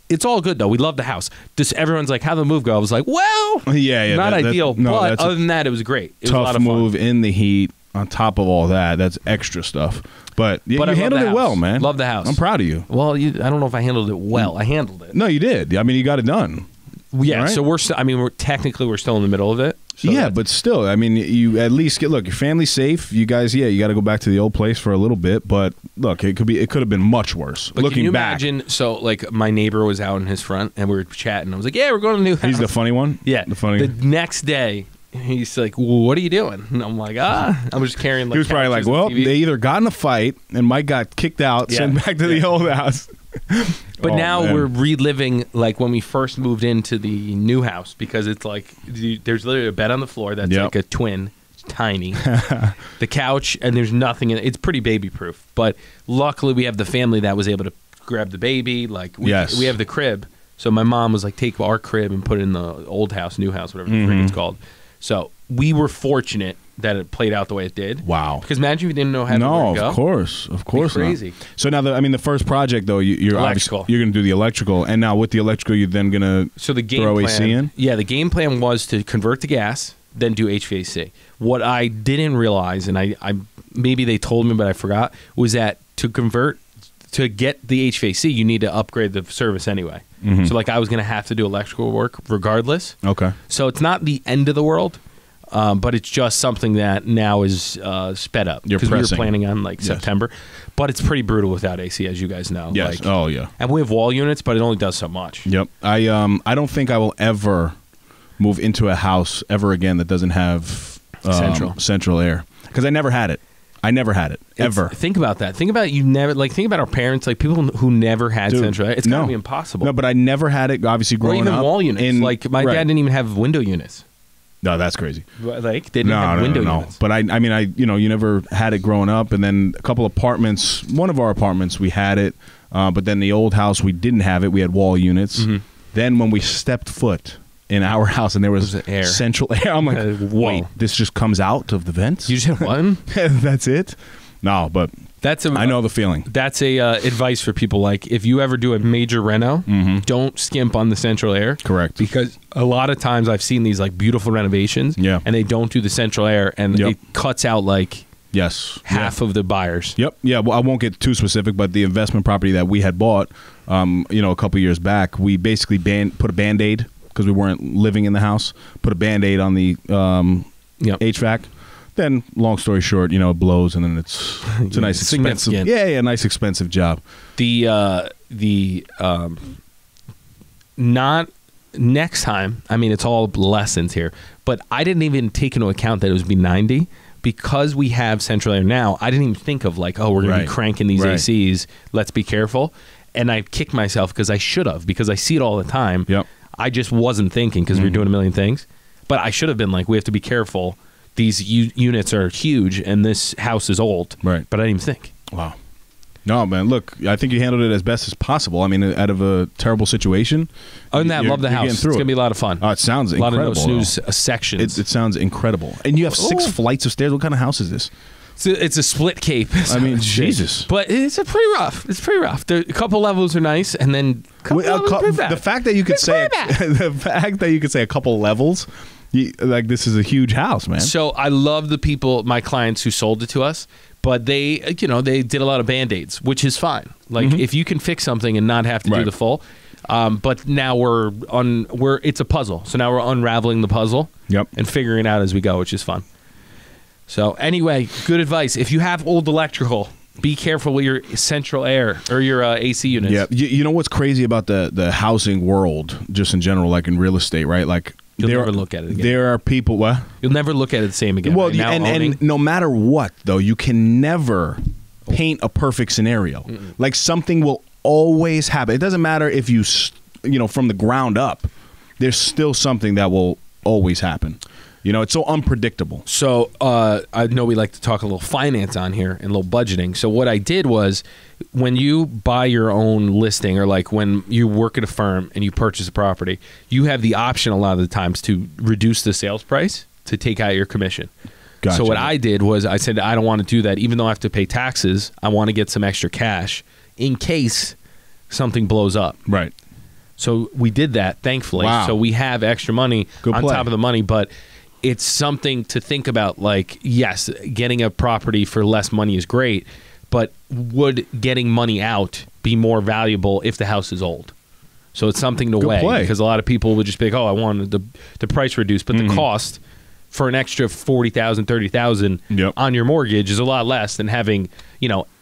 It's all good, though. We love the house. Just everyone's like, how'd the move go? I was like, well, not ideal. But other than that, it was great. It was a lot of fun.
Tough move in the heat on top of all that. That's extra stuff. But you handled it well, man.
Love the house.
I'm proud of you.
Well, I don't know if I handled it well. I handled it.
No, you did. I mean, you got it done.
Yeah, right? So we're still in the middle of it. So
yeah, but still, I mean, you at least your family's safe. You guys, you got to go back to the old place for a little bit. But look, it could have been much worse.
But
looking
can you
back,
imagine? So, like, my neighbor was out in his front, and we were chatting. I was like, "Yeah, we're going to a new house."
He's the funny one.
Yeah,
the funny.
The next day, he's like, well, "What are you doing?" And I'm like, I'm just carrying. Like,
he was probably like, "Well, they either got in a fight, and Mike got kicked out, sent back to the old house."
But now we're reliving like when we first moved into the new house, because it's like there's literally a bed on the floor that's like a twin. It's tiny. The couch, and there's nothing in it. It's pretty baby proof. But luckily we have the family that was able to grab the baby. Like we have the crib. So my mom was like, take our crib and put it in the old house, new house, whatever the frig it's called. So we were fortunate that it played out the way it did.
Wow.
Because imagine if you didn't know how to go.
No, of course
crazy.
Not. So now, the first project, though, you're
electrical.
You're going to do the electrical. And now with the electrical, you're then going to throw AC in?
Yeah, the game plan was to convert to gas, then do HVAC. What I didn't realize, and I maybe they told me, but I forgot, was that to get the HVAC, you need to upgrade the service anyway. Mm-hmm. So like I was going to have to do electrical work regardless.
Okay.
So it's not the end of the world. but it's just something that now is sped up because we were planning on like September. But it's pretty brutal without AC, as you guys know.
Yes.
Like, and we have wall units, but it only does so much.
Yep. I don't think I will ever move into a house ever again that doesn't have central air, because I never had it. Ever.
Think about that. Think about think about our parents, like people who never had central air. It's gotta be impossible.
No, but I never had it. Obviously, growing up,
or even wall units. Like my dad didn't even have window units.
No, that's crazy.
Like they didn't have window units.
But I mean, you never had it growing up, and then a couple apartments. One of our apartments we had it, but then the old house we didn't have it. We had wall units. Mm-hmm. Then when we stepped foot in our house and there was
air.
Central air, I'm like, wait, this just comes out of the vents?
You just had one?
That's it? No, but I know the feeling.
That's a advice for people. Like, if you ever do a major reno, don't skimp on the central air.
Correct.
Because a lot of times I've seen these like beautiful renovations, and they don't do the central air, and it cuts out like half of the buyers.
Yep. Yeah. Well, I won't get too specific, but the investment property that we had bought, a couple years back, we basically put a Band-Aid, because we weren't living in the house, put a Band-Aid on the HVAC. Then, long story short, it blows, and then it's a nice expensive, nice expensive job.
Not next time. I mean, it's all lessons here, but I didn't even take into account that it was be 90 because we have central air now. I didn't even think of like, we're going to be cranking these ACs. Let's be careful. And I kicked myself because I should have, because I see it all the time.
Yep.
I just wasn't thinking because we were doing a million things. But I should have been like, we have to be careful. These units are huge, and this house is old.
Right.
But I didn't even think.
Wow. No, man, look, I think you handled it as best as possible. I mean, out of a terrible situation.
Other than that, love the house. It's going to be a lot of fun.
It sounds incredible.
A lot of No Snooze sections.
It sounds incredible. And you have 6 flights of stairs. What kind of house is this?
It's a split cape.
I mean, Jesus.
But it's pretty rough. It's pretty rough. A couple levels are nice, and then
the fact that you could say a couple levels, like, this is a huge house, man.
So I love the people, my clients who sold it to us, but they did a lot of Band-Aids, which is fine. Like, if you can fix something and not have to do the full. But now it's a puzzle. So now we're unraveling the puzzle and figuring it out as we go, which is fun. So anyway, good advice. If you have old electrical, be careful with your central air or your AC units.
Yeah, you know what's crazy about the housing world, just in general, like in real estate, right? Like,
you'll never look at it again.
There are people. What?
You'll never look at it the same again.
Well,
right?
and no matter what, though, you can never paint a perfect scenario. Like, something will always happen. It doesn't matter if you from the ground up. There's still something that will always happen. It's so unpredictable.
So I know we like to talk a little finance on here and a little budgeting. So what I did was, when you buy your own listing, or like when you work at a firm and you purchase a property, you have the option a lot of the times to reduce the sales price to take out your commission. Gotcha. So what I did was I said, I don't want to do that. Even though I have to pay taxes, I want to get some extra cash in case something blows up.
Right.
So we did that, thankfully. Wow. So we have extra money on top of the money, but it's something to think about. Like, yes, getting a property for less money is great, but would getting money out be more valuable if the house is old? So it's something to weigh, because a lot of people would just be like, I wanted the price reduced, but the cost for an extra $40,000, $30,000 on your mortgage is a lot less than having,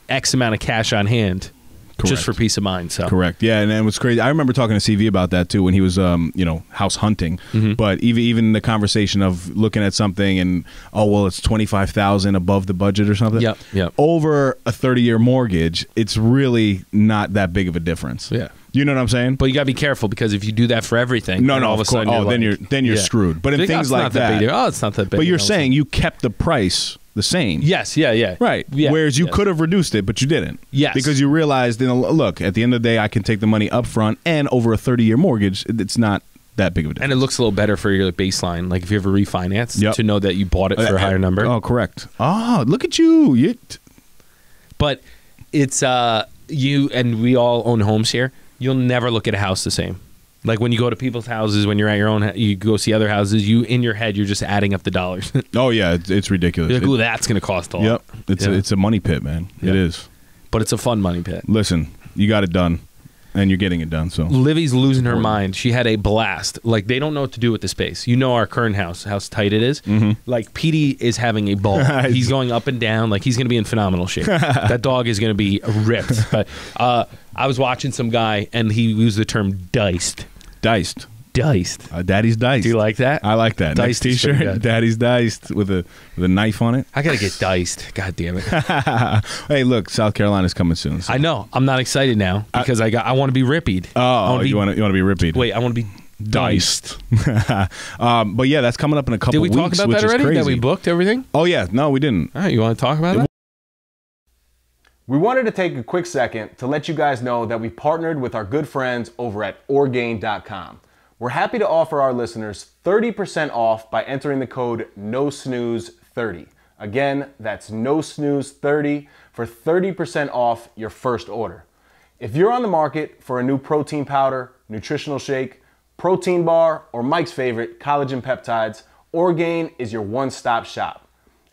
X amount of cash on hand. Correct. Just for peace of mind. So
correct. Yeah, and it was crazy. I remember talking to CV about that too when he was house hunting. But even the conversation of looking at something and it's $25,000 above the budget or something.
Yep.
Over a 30-year mortgage, it's really not that big of a difference.
Yeah.
You know what I'm saying?
But you got to be careful, because if you do that for everything, all of a sudden
then you're screwed. But in things like that,
it's not that big.
But you're saying you kept the price the same.
Yes, yeah.
Right.
Yeah,
whereas you could have reduced it, but you didn't.
Yes.
Because you realized, look, at the end of the day, I can take the money up front, and over a 30-year mortgage, it's not that big of a difference.
And it looks a little better for your baseline, like if you ever refinance, to know that you bought it for a higher number.
Oh, correct. Oh, look at you.
But it's you, and we all own homes here. You'll never look at a house the same. Like when you go to people's houses, when you're at your own, you go see other houses, in your head, you're just adding up the dollars.
Oh, yeah. It's ridiculous.
You're like, ooh, that's going to cost a lot.
Yep. It's a money pit, man. Yep. It is.
But it's a fun money pit.
Listen, you got it done. and you're getting it done. So
Livy's losing her mind. She had a blast. Like, they don't know what to do with the space. You know our current house, how tight it is. Like, Petey is having a ball. He's going up and down. Like, he's going to be in phenomenal shape. That dog is going to be ripped. But I was watching some guy, and he used the term diced.
Diced.
Daddy's diced. Do you like that?
I like that.
Diced
Next t-shirt. Daddy's diced with a knife on it.
I gotta get diced. God damn it.
Hey, look, South Carolina's coming soon. So.
I know. I'm not excited now because I want to be rippied.
Oh, you want to be rippied?
Wait, I want to be diced.
But yeah, that's coming up in a couple weeks.
Did we talk about that already?
Crazy.
That we booked everything?
Oh yeah, no, we didn't.
All right, you want to talk about that?
We wanted to take a quick second to let you guys know that we partnered with our good friends over at orgain.com. We're happy to offer our listeners 30% off by entering the code NOSNOOZE30. Again, that's NOSNOOZE30 for 30% off your first order. If you're on the market for a new protein powder, nutritional shake, protein bar, or Mike's favorite, collagen peptides, Orgain is your one-stop shop.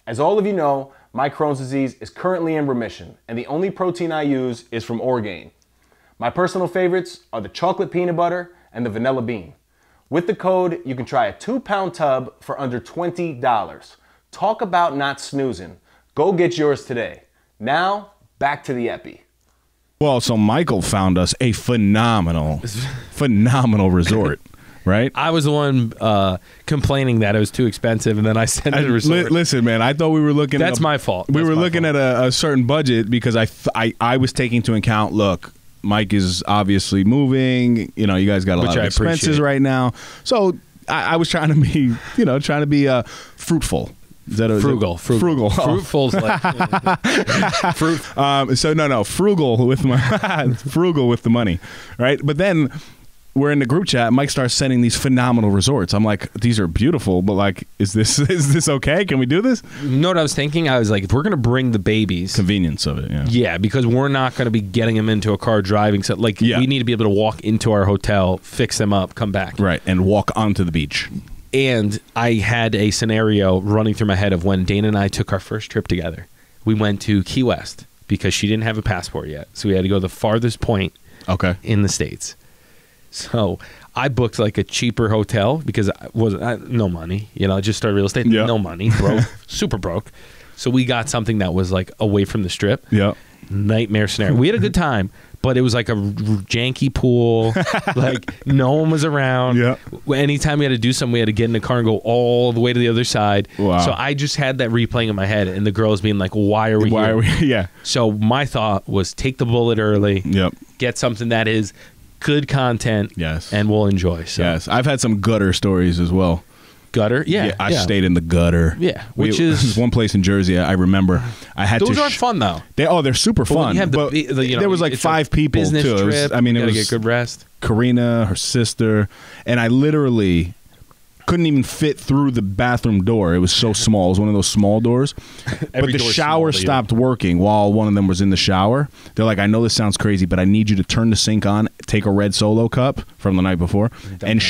As all of you know, my Crohn's disease is currently in remission, and the only protein I use is from Orgain. My personal favorites are the chocolate peanut butter and the vanilla bean. With the code, you can try a 2-pound tub for under $20. Talk about not snoozing. Go get yours today. Now, back to the epi.
Well, so Michael found us a phenomenal resort, right?
I was the one complaining that it was too expensive, and then I said the resort.
Listen, man, I thought we were looking
That's my fault.
We were looking at a certain budget because I was taking into account, look, Mike is obviously moving. You know, you guys got a lot of expenses right now. So I was trying to be, fruitful. Is that frugal? Frugal.
Fruitful's like fruit.
Frugal with frugal with the money, right? But then we're in the group chat. Mike starts sending these phenomenal resorts. I'm like, these are beautiful, but like, is this okay? Can we do this?
You know what I was thinking? I was like, if we're gonna bring the babies,
convenience of it,
yeah, because we're not gonna be getting them into a car driving. So like, we need to be able to walk into our hotel, fix them up, come back,
right, and walk onto the beach.
And I had a scenario running through my head of when Dana and I took our first trip together. We went to Key West because she didn't have a passport yet, so we had to go to the farthest point in the States. So I booked like a cheaper hotel because I wasn't no money. I just started real estate. No money, broke, super broke. So we got something that was like away from the strip.
Yeah,
nightmare scenario. We had a good time, but it was like a janky pool. Like no one was around.
Yeah.
Anytime we had to do something, we had to get in the car and go all the way to the other side.
Wow. So
I just had that replaying in my head, and the girls being like, "Why are we here?"
Yeah.
So my thought was take the bullet early.
Yep.
Get something that is good content,
and
we'll enjoy. So.
Yes, I've had some gutter stories as well.
Gutter,
I stayed in the gutter.
Yeah, which is
one place in Jersey. I remember I had
those aren't fun though.
They're super fun.
But
there was like 5 people
business
too.
Trip,
it was
get good rest.
Karina, her sister, and I literally couldn't even fit through the bathroom door. It was so small. It was one of those small doors. But the shower stopped working while one of them was in the shower. They're like, I know this sounds crazy, but I need you to turn the sink on, take a red Solo cup from the night before, and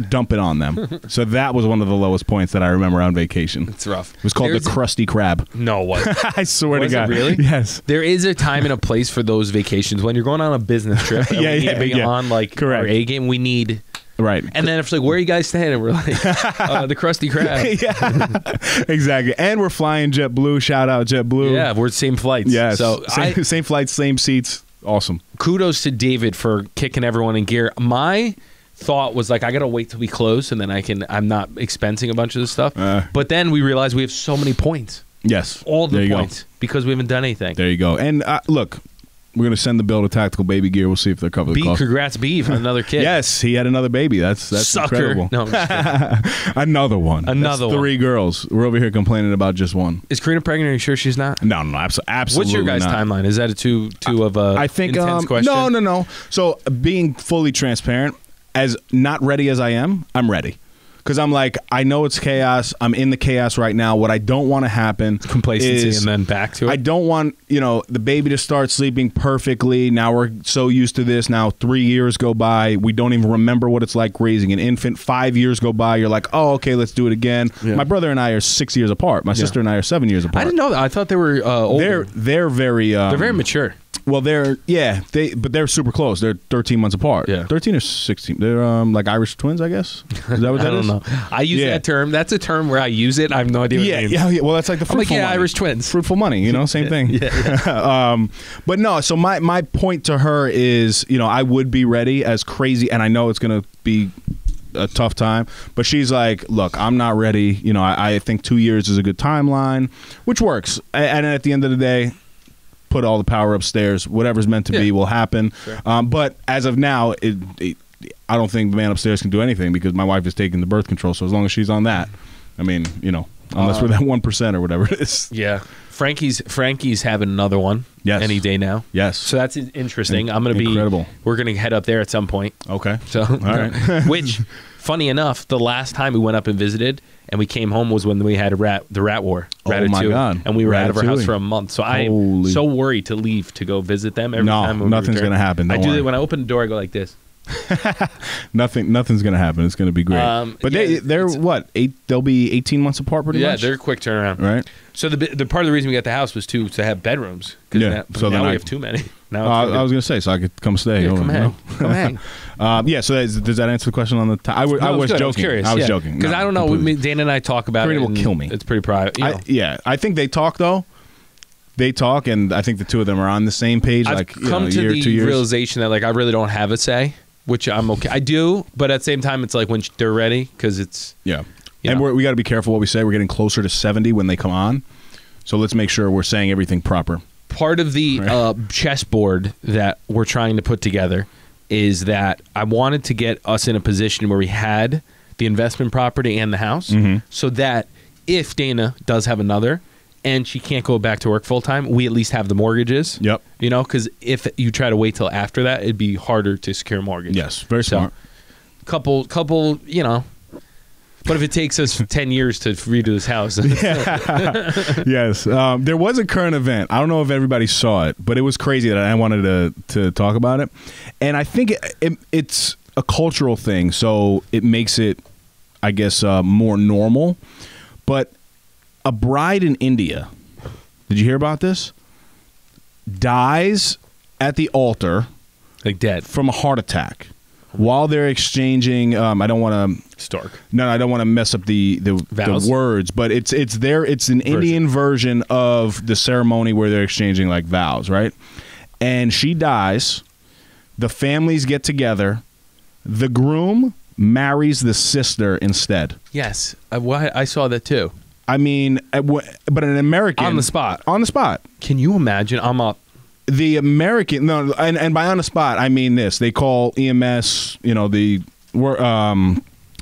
dump it on them. So that was one of the lowest points that I remember on vacation.
It's rough.
It was called the Krusty Krab.
No, what?
I swear to God.
Really?
Yes.
There is a time and a place for those vacations. When you're going on a business trip, and we need to be on like our A game, we need...
Right.
And then it's like, where are you guys staying? And we're like, the Krusty Krab.
Yeah, exactly. And we're flying JetBlue. Shout out JetBlue.
Yeah, we're same flights.
Yeah.
So
same flights, same seats. Awesome.
Kudos to David for kicking everyone in gear. My thought was like, I got to wait till we close and then I'm not expensing a bunch of this stuff. But then we realized we have so many points.
Yes.
All the points because we haven't done anything.
There you go. And look, we're going to send the bill to Tactical Baby Gear. We'll see if they're covered the cost.
Congrats, B, for another kid.
Yes, he had another baby. That's
Sucker.
Incredible.
No, I'm just kidding.
Another one.
That's
3 girls. We're over here complaining about just one.
Is Karina pregnant? Are you sure she's not?
No, absolutely.
What's your guys' timeline? Is that a too of a
I think,
intense question?
No. So being fully transparent, as not ready as I am, I'm ready. Because I'm like, I know it's chaos. I'm in the chaos right now. What I don't want to happen
complacency
is,
and then back to it.
I don't want, the baby to start sleeping perfectly. Now we're so used to this. Now 3 years go by. We don't even remember what it's like raising an infant. 5 years go by. You're like, oh, okay, let's do it again. Yeah. My brother and I are 6 years apart. My sister and I are 7 years apart.
I didn't know that. I thought they were older.
They're very
mature.
Well, but they're super close. They're 13 months apart.
Yeah.
13 or 16. They're like Irish twins, I guess. Is that what that is?
I don't know. I use that term. That's a term where I use it. I have no idea what it means.
Yeah. Well, that's like the fruitful money.
Irish twins.
Fruitful money, same thing.
Yeah.
But no, so my point to her is, I would be ready, as crazy, and I know it's going to be a tough time, but she's like, look, I'm not ready. I think 2 years is a good timeline, which works. And at the end of the day, put all the power upstairs. Whatever's meant to be will happen. Sure. But as of now, I don't think the man upstairs can do anything because my wife is taking the birth control. So as long as she's on that, I mean, unless we're that 1% or whatever it is.
Yeah. Frankie's having another one.
Yes.
Any day now.
Yes.
So that's interesting. I'm going to be
incredible.
We're going to head up there at some point.
Okay.
So,
all right.
Which, funny enough, the last time we went up and visited and we came home was when we had the rat war.
Oh my God.
And we were out of our house for a month. So I'm so worried to leave to go visit them every time.
No, nothing's going to happen.
I do that when I open the door. I go like this.
Nothing's gonna happen. It's gonna be great. But they're what? They'll be 18 months apart, pretty much.
Yeah, they're a quick turnaround.
Right.
So the part of the reason we got the house was to have bedrooms.
Yeah.
So now we have too many. Now
I was gonna say, so I could come stay.
Yeah, come hang.
Yeah. So does that answer the question on the? I was joking. I was curious. I was joking
because I don't know. Dana and I talk about
Karina
it.
will kill me.
It's pretty private.
I think they talk though. They talk, and I think the two of them are on the same page.
I've come to the realization that I really don't have a say. Which I'm okay. I do, but at the same time, it's like when they're ready because it's
And we got to be careful what we say. We're getting closer to 70 when they come on, so let's make sure we're saying everything proper.
Part of the chessboard that we're trying to put together is that I wanted to get us in a position where we had the investment property and the house, so that if Dana does have another and she can't go back to work full time, we at least have the mortgages.
Yep.
Because if you try to wait till after that, it'd be harder to secure a mortgage.
Yes, very smart.
Couple, But if it takes us 10 years to redo this house.
Yes. There was a current event. I don't know if everybody saw it, but it was crazy that I wanted to talk about it. And I think it's a cultural thing, so it makes it, I guess, more normal. But a bride in India, did you hear about this? Dies at the altar,
like dead
from a heart attack, while they're exchanging. I don't want to
Stark.
No, I don't want to mess up the words, but it's an Indian version of the ceremony where they're exchanging like vows, right? And she dies. The families get together. The groom marries the sister instead.
Yes, I saw that too.
I mean, but an American
on the spot.
On the spot.
Can you imagine? I'm up.
The American, no, and by on the spot, I mean this. They call EMS. The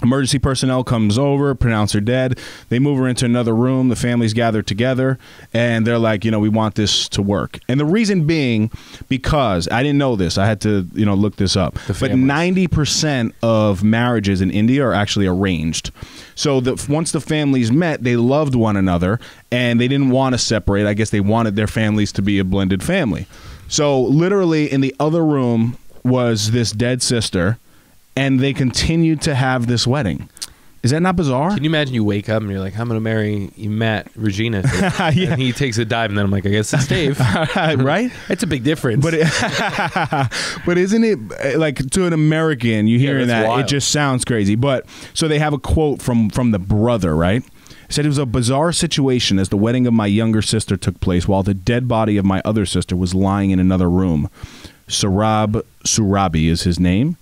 emergency personnel comes over, pronounce her dead. They move her into another room. The families gather together, and they're like, we want this to work. And the reason being, because I didn't know this, I had to, look this up. But 90% of marriages in India are actually arranged. So once the families met, they loved one another, and they didn't want to separate. I guess they wanted their families to be a blended family. So literally in the other room was this dead sister, and they continued to have this wedding. Is that not bizarre?
Can you imagine you wake up and you're like, I'm going to marry Matt Regina. Yeah. And he takes a dive, and then I'm like, I guess it's Dave.
Right?
It's a big difference.
But isn't it, like, to an American, you hearing that, wild. It just sounds crazy. But so they have a quote from the brother, right? He said, it was a bizarre situation as the wedding of my younger sister took place while the dead body of my other sister was lying in another room. Surabi is his name.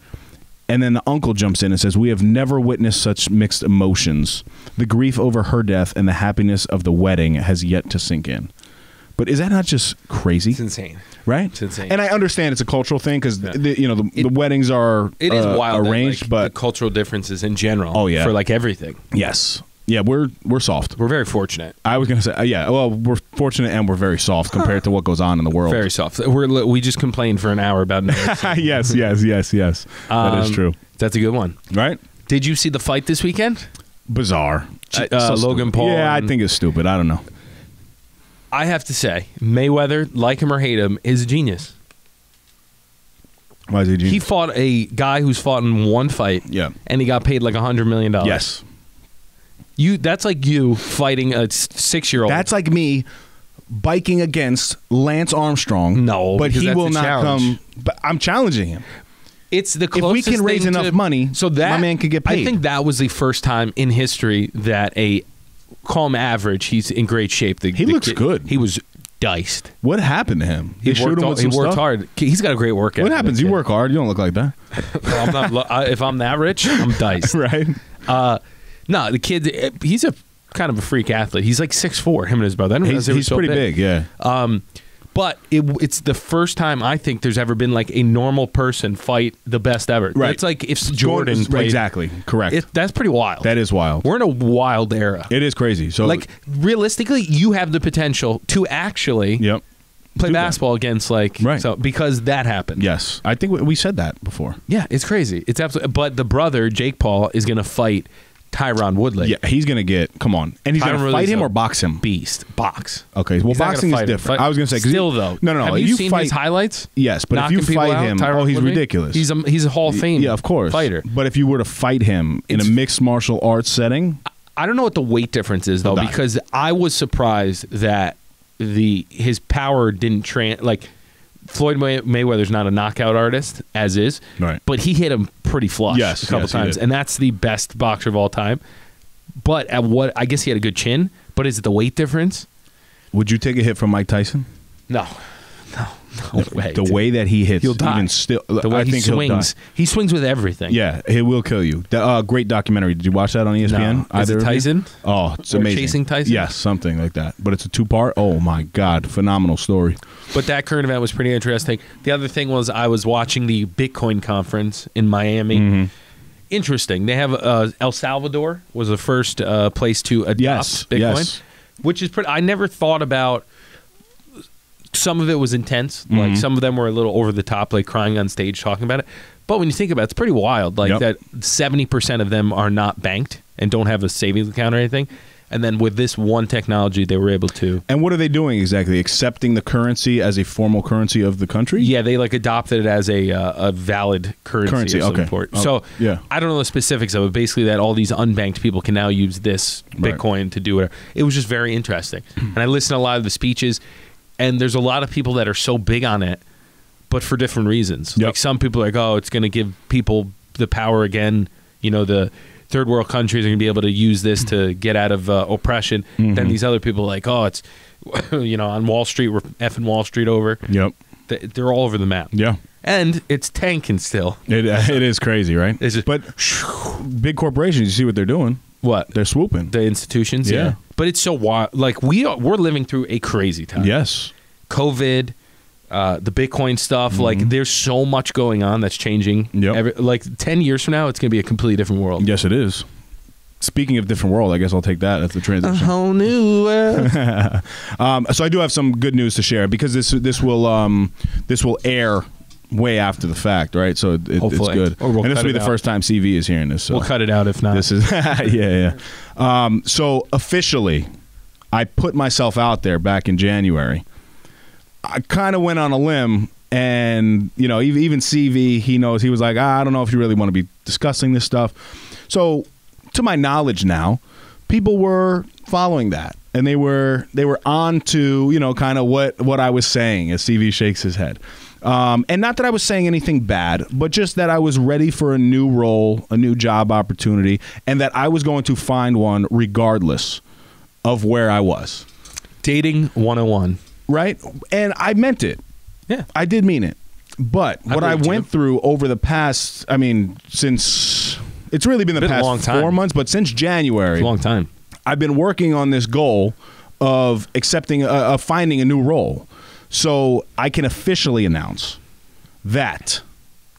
And then the uncle jumps in and says, we have never witnessed such mixed emotions. The grief over her death and the happiness of the wedding has yet to sink in. But is that not just crazy?
It's insane.
Right?
It's insane.
And I understand it's a cultural thing because, the weddings are
it is wild
arranged. But
the cultural differences in general.
Oh, yeah.
For like everything.
Yes. Yeah, we're soft.
We're very fortunate.
I was going to say, well, we're fortunate and we're very soft compared to what goes on in the world.
Very soft. We just complained for an hour about nothing.
Yes. That is true.
That's a good one.
Right?
Did you see the fight this weekend?
Bizarre.
Logan Paul.
Yeah, I think it's stupid. I don't know.
I have to say, Mayweather, like him or hate him, is a genius.
Why is he a genius?
He fought a guy who's fought in one fight.
Yeah.
And he got paid like $100 million.
Yes.
That's like you fighting a 6-year-old.
That's like me biking against Lance Armstrong.
No,
but he will not
challenge.
come. But I'm challenging him.
It's the closest.
If we can raise enough money, so that my man could get paid.
I think that was the first time in history that call him average. He's in great shape.
He looks good.
He was diced.
What happened to him?
He worked hard. He's got a great workout.
What happens? You work hard. You don't look like that.
Well, I'm not. If I'm that rich, I'm diced.
Right.
No, the kid. He's a kind of a freak athlete. He's like 6'4", him and his brother. I don't know
he's
so
pretty big, yeah.
But it's the first time I think there's ever been like a normal person fight the best ever.
Right.
It's like if Jordan played.
Exactly. Correct.
That's pretty wild.
That is wild.
We're in a wild era.
It is crazy. So
like realistically, you have the potential to actually play basketball against so because that happened.
Yes. I think we said that before.
Yeah, it's crazy. It's absolutely. But the brother, Jake Paul, is going to fight Tyron Woodley.
Yeah, he's going to get, come on. And he's going to fight him or box him?
Beast. Box.
Okay, well, boxing is different. I was going to say.
Still, though.
No.
Have you seen his highlights?
Yes, but if you fight him, he's ridiculous.
He's a Hall of Fame
of course.
fighter.
But if you were to fight him in a mixed martial arts setting.
I don't know what the weight difference is, though, because I was surprised that his power didn't Floyd Mayweather's not a knockout artist, as is,
right?
But he hit him pretty flush a couple times, and that's the best boxer of all time. But I guess he had a good chin. But is it the weight difference?
Would you take a hit from Mike Tyson?
No way.
The way that he hits,
he'll die.
Even still,
the way he swings, he swings with everything.
Yeah, he will kill you. Great documentary. Did you watch that on ESPN?
No. Is it Tyson?
Oh, it's amazing.
Chasing Tyson?
Yes, something like that. But it's a 2-part. Oh my God, phenomenal story.
But that current event was pretty interesting. The other thing was I was watching the Bitcoin conference in Miami. Mm-hmm. Interesting. They have El Salvador was the first place to adopt Bitcoin, which is pretty. I never thought about. Some of it was intense. Mm-hmm. Like some of them were a little over the top, like crying on stage talking about it. But when you think about it, it's pretty wild. Like that 70% of them are not banked and don't have a savings account or anything. And then with this one technology, they were able to. And
what are they doing exactly? Accepting the currency as a formal currency of the country?
Yeah, they adopted it as a valid currency of some sort. So I don't know the specifics of it. Basically, that all these unbanked people can now use this Bitcoin to do whatever. It was just very interesting. And I listened to a lot of the speeches, and there's a lot of people that are so big on it, but for different reasons. Like some people are like, oh, it's going to give people the power again. You know, the third world countries are going to be able to use this to get out of oppression. Mm-hmm. Then these other people are like, oh, it's, on Wall Street, we're effing Wall Street over.
Yep.
They're all over the map.
Yeah.
And it's tanking still.
It is crazy, right? But big corporations, you see what they're doing.
What?
They're swooping.
The institutions? Yeah. But it's so wild. Like, we're living through a crazy time.
Yes.
COVID, the Bitcoin stuff. Mm-hmm. Like, there's so much going on that's changing. Yep. 10 years from now, it's going to be a completely different world.
Yes, it is. Speaking of different world, I guess I'll take that as the transition.
A whole new world.
So I do have some good news to share because this will air way after the fact, right? So it's good. And this will be the first time CV is hearing this. So
we'll cut it out if not.
This is yeah. So officially, I put myself out there back in January. I kind of went on a limb, and even CV, he knows. He was like, I don't know if you really want to be discussing this stuff. So, to my knowledge now, people were following that, and they were on to kind of what I was saying as CV shakes his head. And not that I was saying anything bad, but just that I was ready for a new role, a new job opportunity, and that I was going to find one regardless of where I was.
Dating 101.
Right? And I meant it.
Yeah.
I did mean it. But what I went through over the past, since it's really been the past 4 months, but since January.
It's a long time.
I've been working on this goal of finding a new role. So I can officially announce that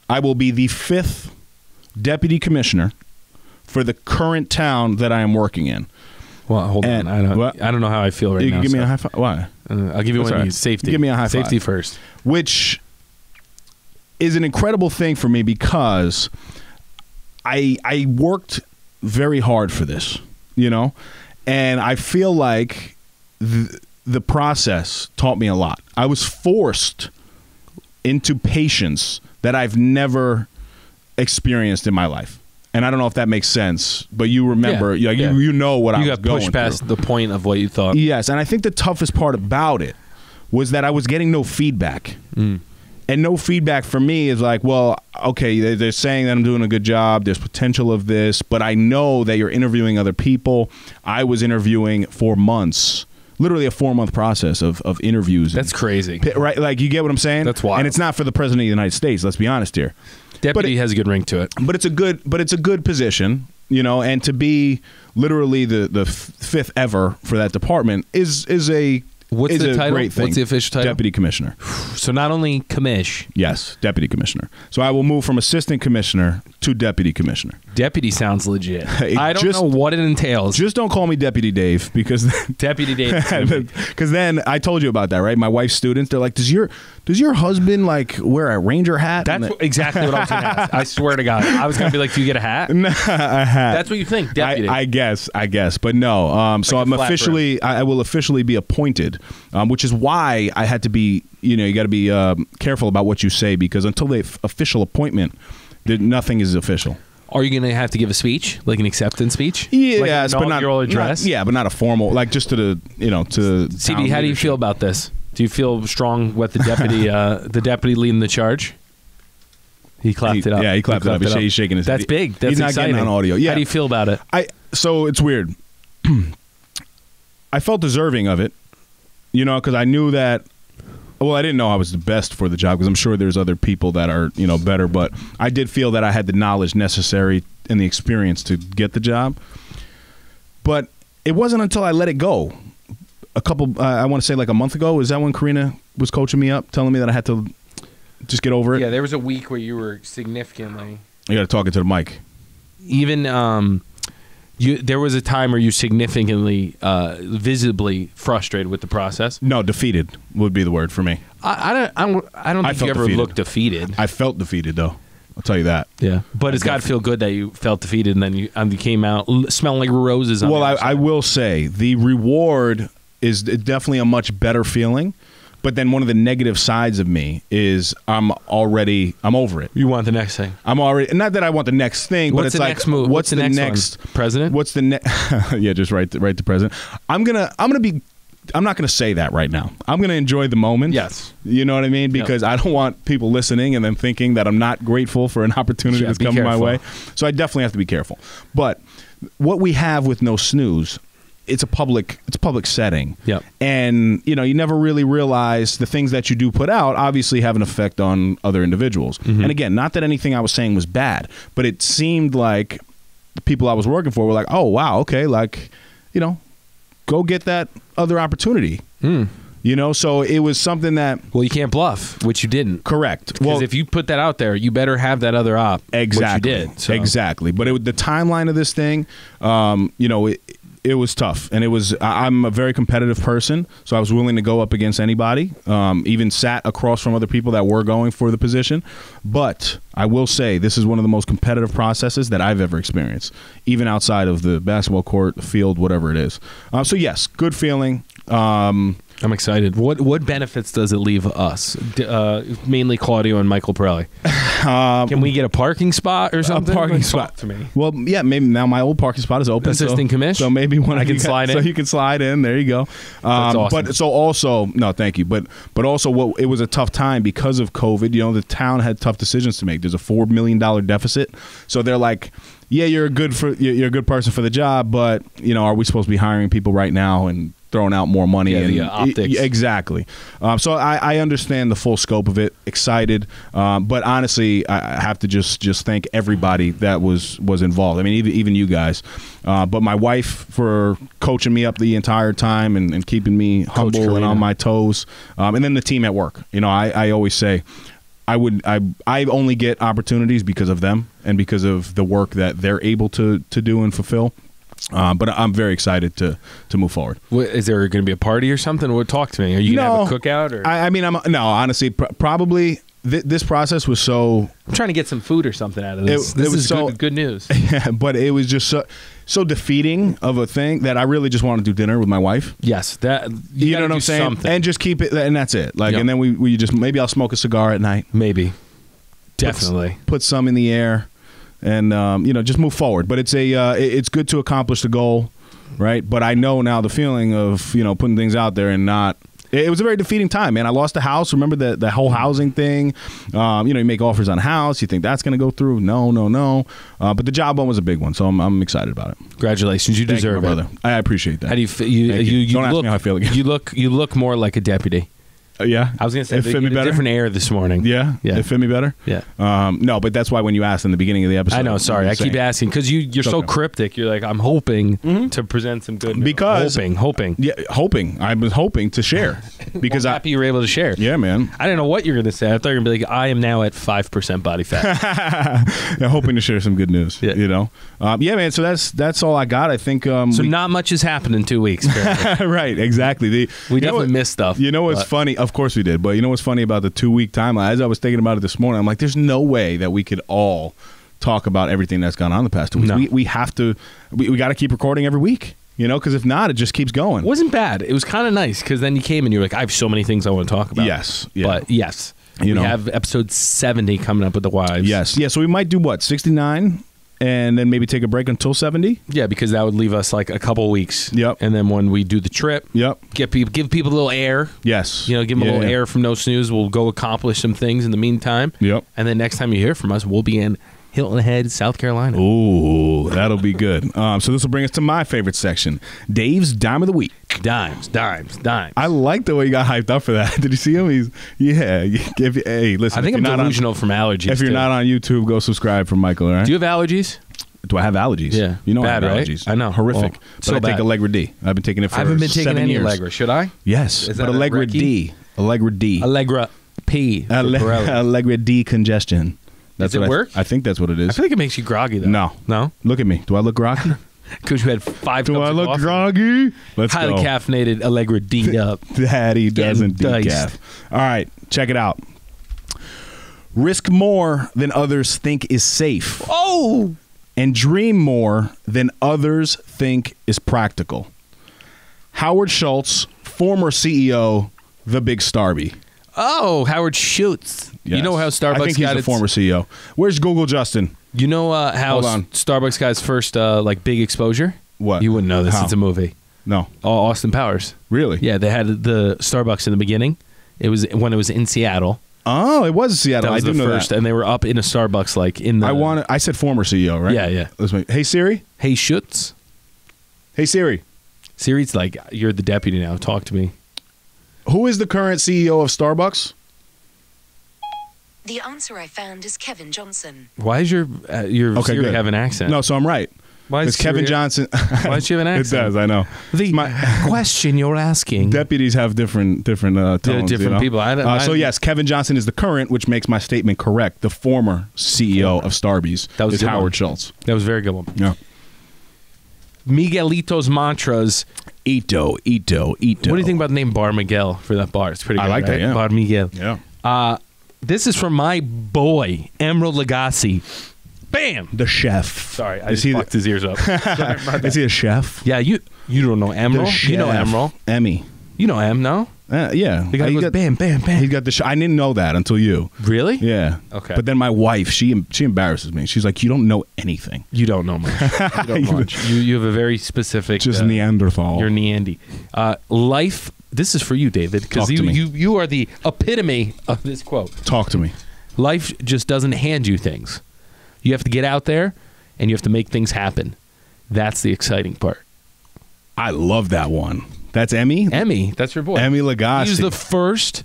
I will be the 5th deputy commissioner for the current town that I am working in.
Well, hold on. I don't know how I feel right now.
You can give me a high five. Why?
I'll give you one of these. Safety.
Give me a high five.
Safety first.
Which is an incredible thing for me because I worked very hard for this, and I feel like the process taught me a lot. I was forced into patience that I've never experienced in my life. And I don't know if that makes sense, but you remember, you know what I was going through. You got pushed
past the point of what you thought.
Yes, and I think the toughest part about it was that I was getting no feedback. And no feedback for me is like, well, okay, they're saying that I'm doing a good job. There's potential of this, but I know that you're interviewing other people. I was interviewing for months. Literally a 4-month process of interviews.
That's crazy.
Right? Like, you get what I'm saying?
That's wild.
And it's not for the president of the United States, let's be honest here.
Deputy has a good ring to it.
But it's a good position, you know, and to be literally the 5th ever for that department is a
What's the title?
Great thing.
What's the official title?
Deputy Commissioner.
So not only commish.
Yes, Deputy Commissioner. So I will move from Assistant Commissioner to Deputy Commissioner.
Deputy sounds legit. I don't know what it entails.
Just don't call me Deputy Dave, because
Deputy Dave.
Because then I told you about that, right? My wife's students, they're like, does your husband like wear a ranger hat?
That's exactly what I was going to ask. I swear to God, I was going to be like, do you get a hat?
Nah, a hat.
That's what you think, deputy.
I guess, but no. So I'm officially, I will officially be appointed, which is why I had to be, you got to be careful about what you say, because until the official appointment, nothing is official.
Are you going to have to give a speech, like an acceptance speech?
Yes,
like an inaugural address?
But not a formal, like just to the, to
CD, how do you feel about this? Do you feel strong with the deputy, the deputy leading the charge? He clapped it up.
Yeah, he clapped it up. He's shaking his head.
That's big. That's
He's not
exciting.
getting on audio. Yeah.
How do you feel about it?
So it's weird. I felt deserving of it, because I knew that. Well, I didn't know I was the best for the job, because I'm sure there's other people that are, better. But I did feel that I had the knowledge necessary and the experience to get the job. But it wasn't until I let it go. I want to say like a month ago. Is that when Karina was coaching me up, telling me that I had to just get over it?
Yeah, there was a week where you were significantly.
You got to talk into the mic.
Even there was a time where you significantly, visibly frustrated with the process.
No, defeated would be the word for me.
I don't think you ever looked defeated.
I felt defeated, though. I'll tell you that.
Yeah, but it's got to feel good that you felt defeated and then you came out smelling like roses.
Well, I will say the reward is definitely a much better feeling. But then one of the negative sides of me is I'm over it.
You want the next thing.
I'm already, not that I want the next thing, but it's like,
next move? What's the next president?
What's the next? Yeah, just right to president. I'm not gonna say that right now. I'm gonna enjoy the moment.
Yes.
You know what I mean? Because I don't want people listening and then thinking that I'm not grateful for an opportunity that's coming my way. So I definitely have to be careful. But what we have with No Snooze, it's a public setting.
Yep.
And you never really realize the things that you do put out obviously have an effect on other individuals. Mm-hmm. And again, not that anything I was saying was bad, but it seemed like the people I was working for were like, "Oh, wow, okay, like, go get that other opportunity." So it was something that...
Well, you can't bluff, which you didn't.
Correct.
Because if you put that out there, you better have that other op.
Exactly.
Which you did. So.
Exactly. But the timeline of this thing, it was tough. And I'm a very competitive person, so I was willing to go up against anybody, even sat across from other people that were going for the position. But I will say this is one of the most competitive processes that I've ever experienced, even outside of the basketball court, the field, whatever it is. So, yes, good feeling.
I'm excited. What benefits does it leave us? Mainly Claudio and Michael Pirelli. Can we get a parking spot or something?
A parking spot
to me.
Well, yeah, maybe now my old parking spot is open.
Assistant commish.
So maybe when
I can slide in.
So you can slide in. There you go.
That's awesome.
But so also, no, thank you. But also, it was a tough time because of COVID. The town had tough decisions to make. There's a $4 million deficit. So they're like, yeah, you're a good person for the job, but are we supposed to be hiring people right now and throwing out more money?
Yeah, the optics.
Exactly. So I understand the full scope of it. Excited, but honestly, I have to just thank everybody that was involved. I mean, even you guys, but my wife for coaching me up the entire time and keeping me humble and on my toes, and then the team at work. I always say, I only get opportunities because of them and because of the work that they're able to do and fulfill. But I'm very excited to move forward.
Is there going to be a party or something? Talk to me. Are you going to have a cookout? Or?
Honestly, probably this process was so...
I'm trying to get some food or something out of this. This is good news.
Yeah, but it was just so defeating of a thing that I really just want to do dinner with my wife.
Yes, that
you know what I'm saying, something. And just keep it, and that's it. Like, and then we just maybe I'll smoke a cigar at night.
Maybe, definitely
put some in the air. and just move forward. But it's good to accomplish the goal, right? But I know now the feeling of putting things out there and not. It was a very defeating time, man. I lost a house. Remember the whole housing thing? You make offers on a house. You think that's going to go through? No. But the job one was a big one, so I'm excited about it.
Congratulations, you deserve it,
brother. I appreciate that.
How do you
Don't ask me how I feel again.
You look more like a deputy.
Yeah,
I was going to say
it fit me better.
Different air this morning.
Yeah, it fit me better.
Yeah,
no, but that's why when you asked in the beginning of the episode,
I know. Sorry, I keep asking because you're so cryptic. You're like, I'm hoping to present some good news.
Because
hoping.
Yeah, hoping. I was hoping to share because
I'm happy you were able to share.
Yeah, man.
I didn't know what you were going to say. I thought you were going to be like, I am now at 5% body fat.
Yeah, hoping to share some good news.
Yeah.
Yeah, man. So that's all I got. I think.
So not much has happened in 2 weeks.
Right. Exactly.
We definitely missed stuff.
You know what's funny? Of course we did, but you know what's funny about the 2 week timeline? As I was thinking about it this morning, I'm like, there's no way that we could all talk about everything that's gone on the past 2 weeks.
No.
We have to. We got to keep recording every week. Because if not, it just keeps going.
It wasn't bad. It was kind of nice because then you came and you were like, I have so many things I want to talk about.
Yes. Yeah.
But yes, we have episode 70 coming up with the wives.
Yes. Yeah. So we might do what, 69? And then maybe take a break until 70?
Yeah, because that would leave us like a couple weeks.
Yep.
And then when we do the trip, give people a little air.
Yes.
Give them a little air from No Snooze. We'll go accomplish some things in the meantime.
Yep.
And then next time you hear from us, we'll be in Hilton Head, South Carolina.
Ooh, that'll be good. So this will bring us to my favorite section, Dave's Dime of the Week.
Dimes.
I like the way you got hyped up for that. Did you see him? Hey, listen.
I think I'm delusional from allergies.
If you're not on YouTube, go subscribe for Michael, all right?
Do you have allergies?
Do I have allergies?
Yeah.
Bad,
I have
right?
allergies. I know.
Horrific.
Well,
but I take Allegra D. I've been taking it for 7 years.
I haven't been taking any Allegra. Should I?
Yes. But Allegra D. Allegra D.
Allegra P.
Allegra D congestion.
Does it work?
I think that's what it is.
I feel like it makes you groggy, though.
No. Look at me. Do I look groggy?
Because you had 5 cups of coffee.
Do I look groggy? Let's go.
Highly caffeinated Allegra D up.
Daddy doesn't decaf. All right. Check it out. Risk more than others think is safe.
Oh!
And dream more than others think is practical. Howard Schultz, former CEO, the Big Starby.
Oh, Howard Schultz.
Yes.
You know how Starbucks
I think he's the former CEO. Where's Google Justin?
You know how Starbucks got his first big exposure?
What?
You wouldn't know this. It's a movie.
No.
Austin Powers.
Really?
Yeah, they had the Starbucks in the beginning. It was when it was in Seattle.
Oh, it was Seattle.
That was
I do know
first,
that.
And they were up in a Starbucks in the.
I said former CEO, right?
Yeah.
Hey Siri.
Hey Schutz.
Hey Siri.
Siri's like, you're the deputy now. Talk to me.
Who is the current CEO of Starbucks?
The answer I found is Kevin Johnson.
Why is your Siri
good.
have an accent?
No, so I'm right.
Why is
Kevin Johnson?
Why does she have an accent?
It does. I know.
The question you're asking.
Deputies have different tones.
Different people.
So yes, Kevin Johnson is the current, which makes my statement correct. The former CEO of Starbucks is Howard Schultz.
That was a very good one.
Yeah.
Miguelito's mantras.
Ito.
What do you think about the name Bar Miguel for that bar? It's pretty good.
I like that. Yeah.
Bar Miguel.
Yeah.
This is from my boy Emerald Lagasse. Bam!
The chef.
Sorry, I just fucked his ears up.
Is he a chef?
Yeah, you don't know Emerald. You know Emerald.
Emmy.
You know Em, no?
Yeah.
The guy goes bam, bam, bam.
He got the. I didn't know that until you.
Really?
Yeah.
Okay.
But then my wife, she embarrasses me. She's like, "You don't know anything.
You don't know much. You have a very specific.
Just Neanderthal.
You're Neandy. Life. This is for you, David, because you are the epitome of this quote.
Talk to me.
Life just doesn't hand you things. You have to get out there, and you have to make things happen. That's the exciting part.
I love that one. That's Emmy?
Emmy. That's your boy.
Emmy Lagasse.
He's the first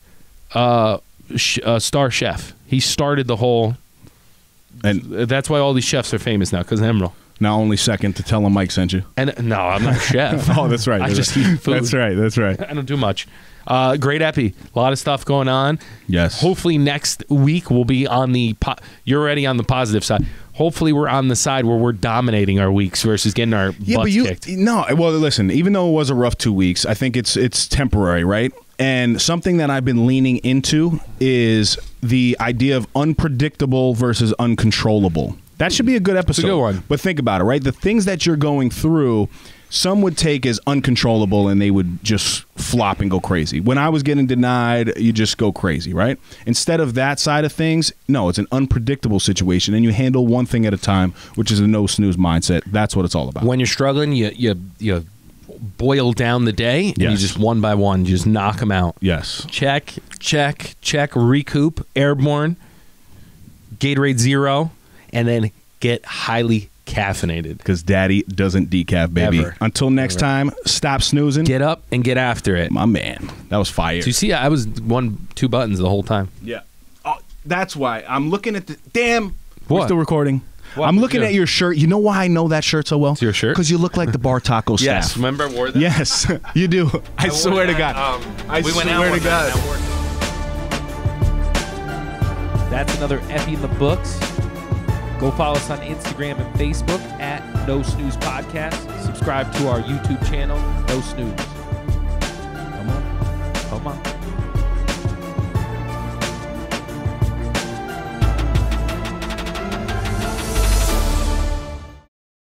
star chef. He started the whole... And that's why all these chefs are famous now, because of Emerald.
Now only second to tell him Mike sent you.
And no, I'm not a chef.
Oh, that's right.
I just eat food.
That's right.
I don't do much. Great epi. A lot of stuff going on.
Yes.
Hopefully next week we'll be on the... You're already on the positive side. Hopefully we're on the side where we're dominating our weeks versus getting our butts kicked.
No, well, listen, even though it was a rough 2 weeks, I think it's temporary, right? And something that I've been leaning into is the idea of unpredictable versus uncontrollable. That should be a good episode.
It's a good one.
But think about it, right? The things that you're going through, some would take as uncontrollable and they would just flop and go crazy. When I was getting denied, you just go crazy, right? Instead of that side of things, no, it's an unpredictable situation, and you handle one thing at a time, which is a no snooze mindset. That's what it's all about.
When you're struggling, you boil down the day, and you just one by one, you just knock them out.
Yes.
Check, recoup, airborne, Gatorade Zero, and then get highly caffeinated.
Because daddy doesn't decaf, baby.
Ever.
Until next time, stop snoozing.
Get up and get after it.
My man. That was fire.
So you see, I was 2 buttons the whole time.
Yeah. Oh, that's why. I'm looking at the... Damn.
What?
We're still recording.
What?
I'm looking at your shirt. You know why I know that shirt so well?
It's your shirt?
Because you look like the Bar Taco staff.
Yes. Remember I wore that?
Yes, you do. I swear to God. I swear to God.
That's another Effie in the books. Go follow us on Instagram and Facebook at No Snooze Podcast. Subscribe to our YouTube channel, No Snooze.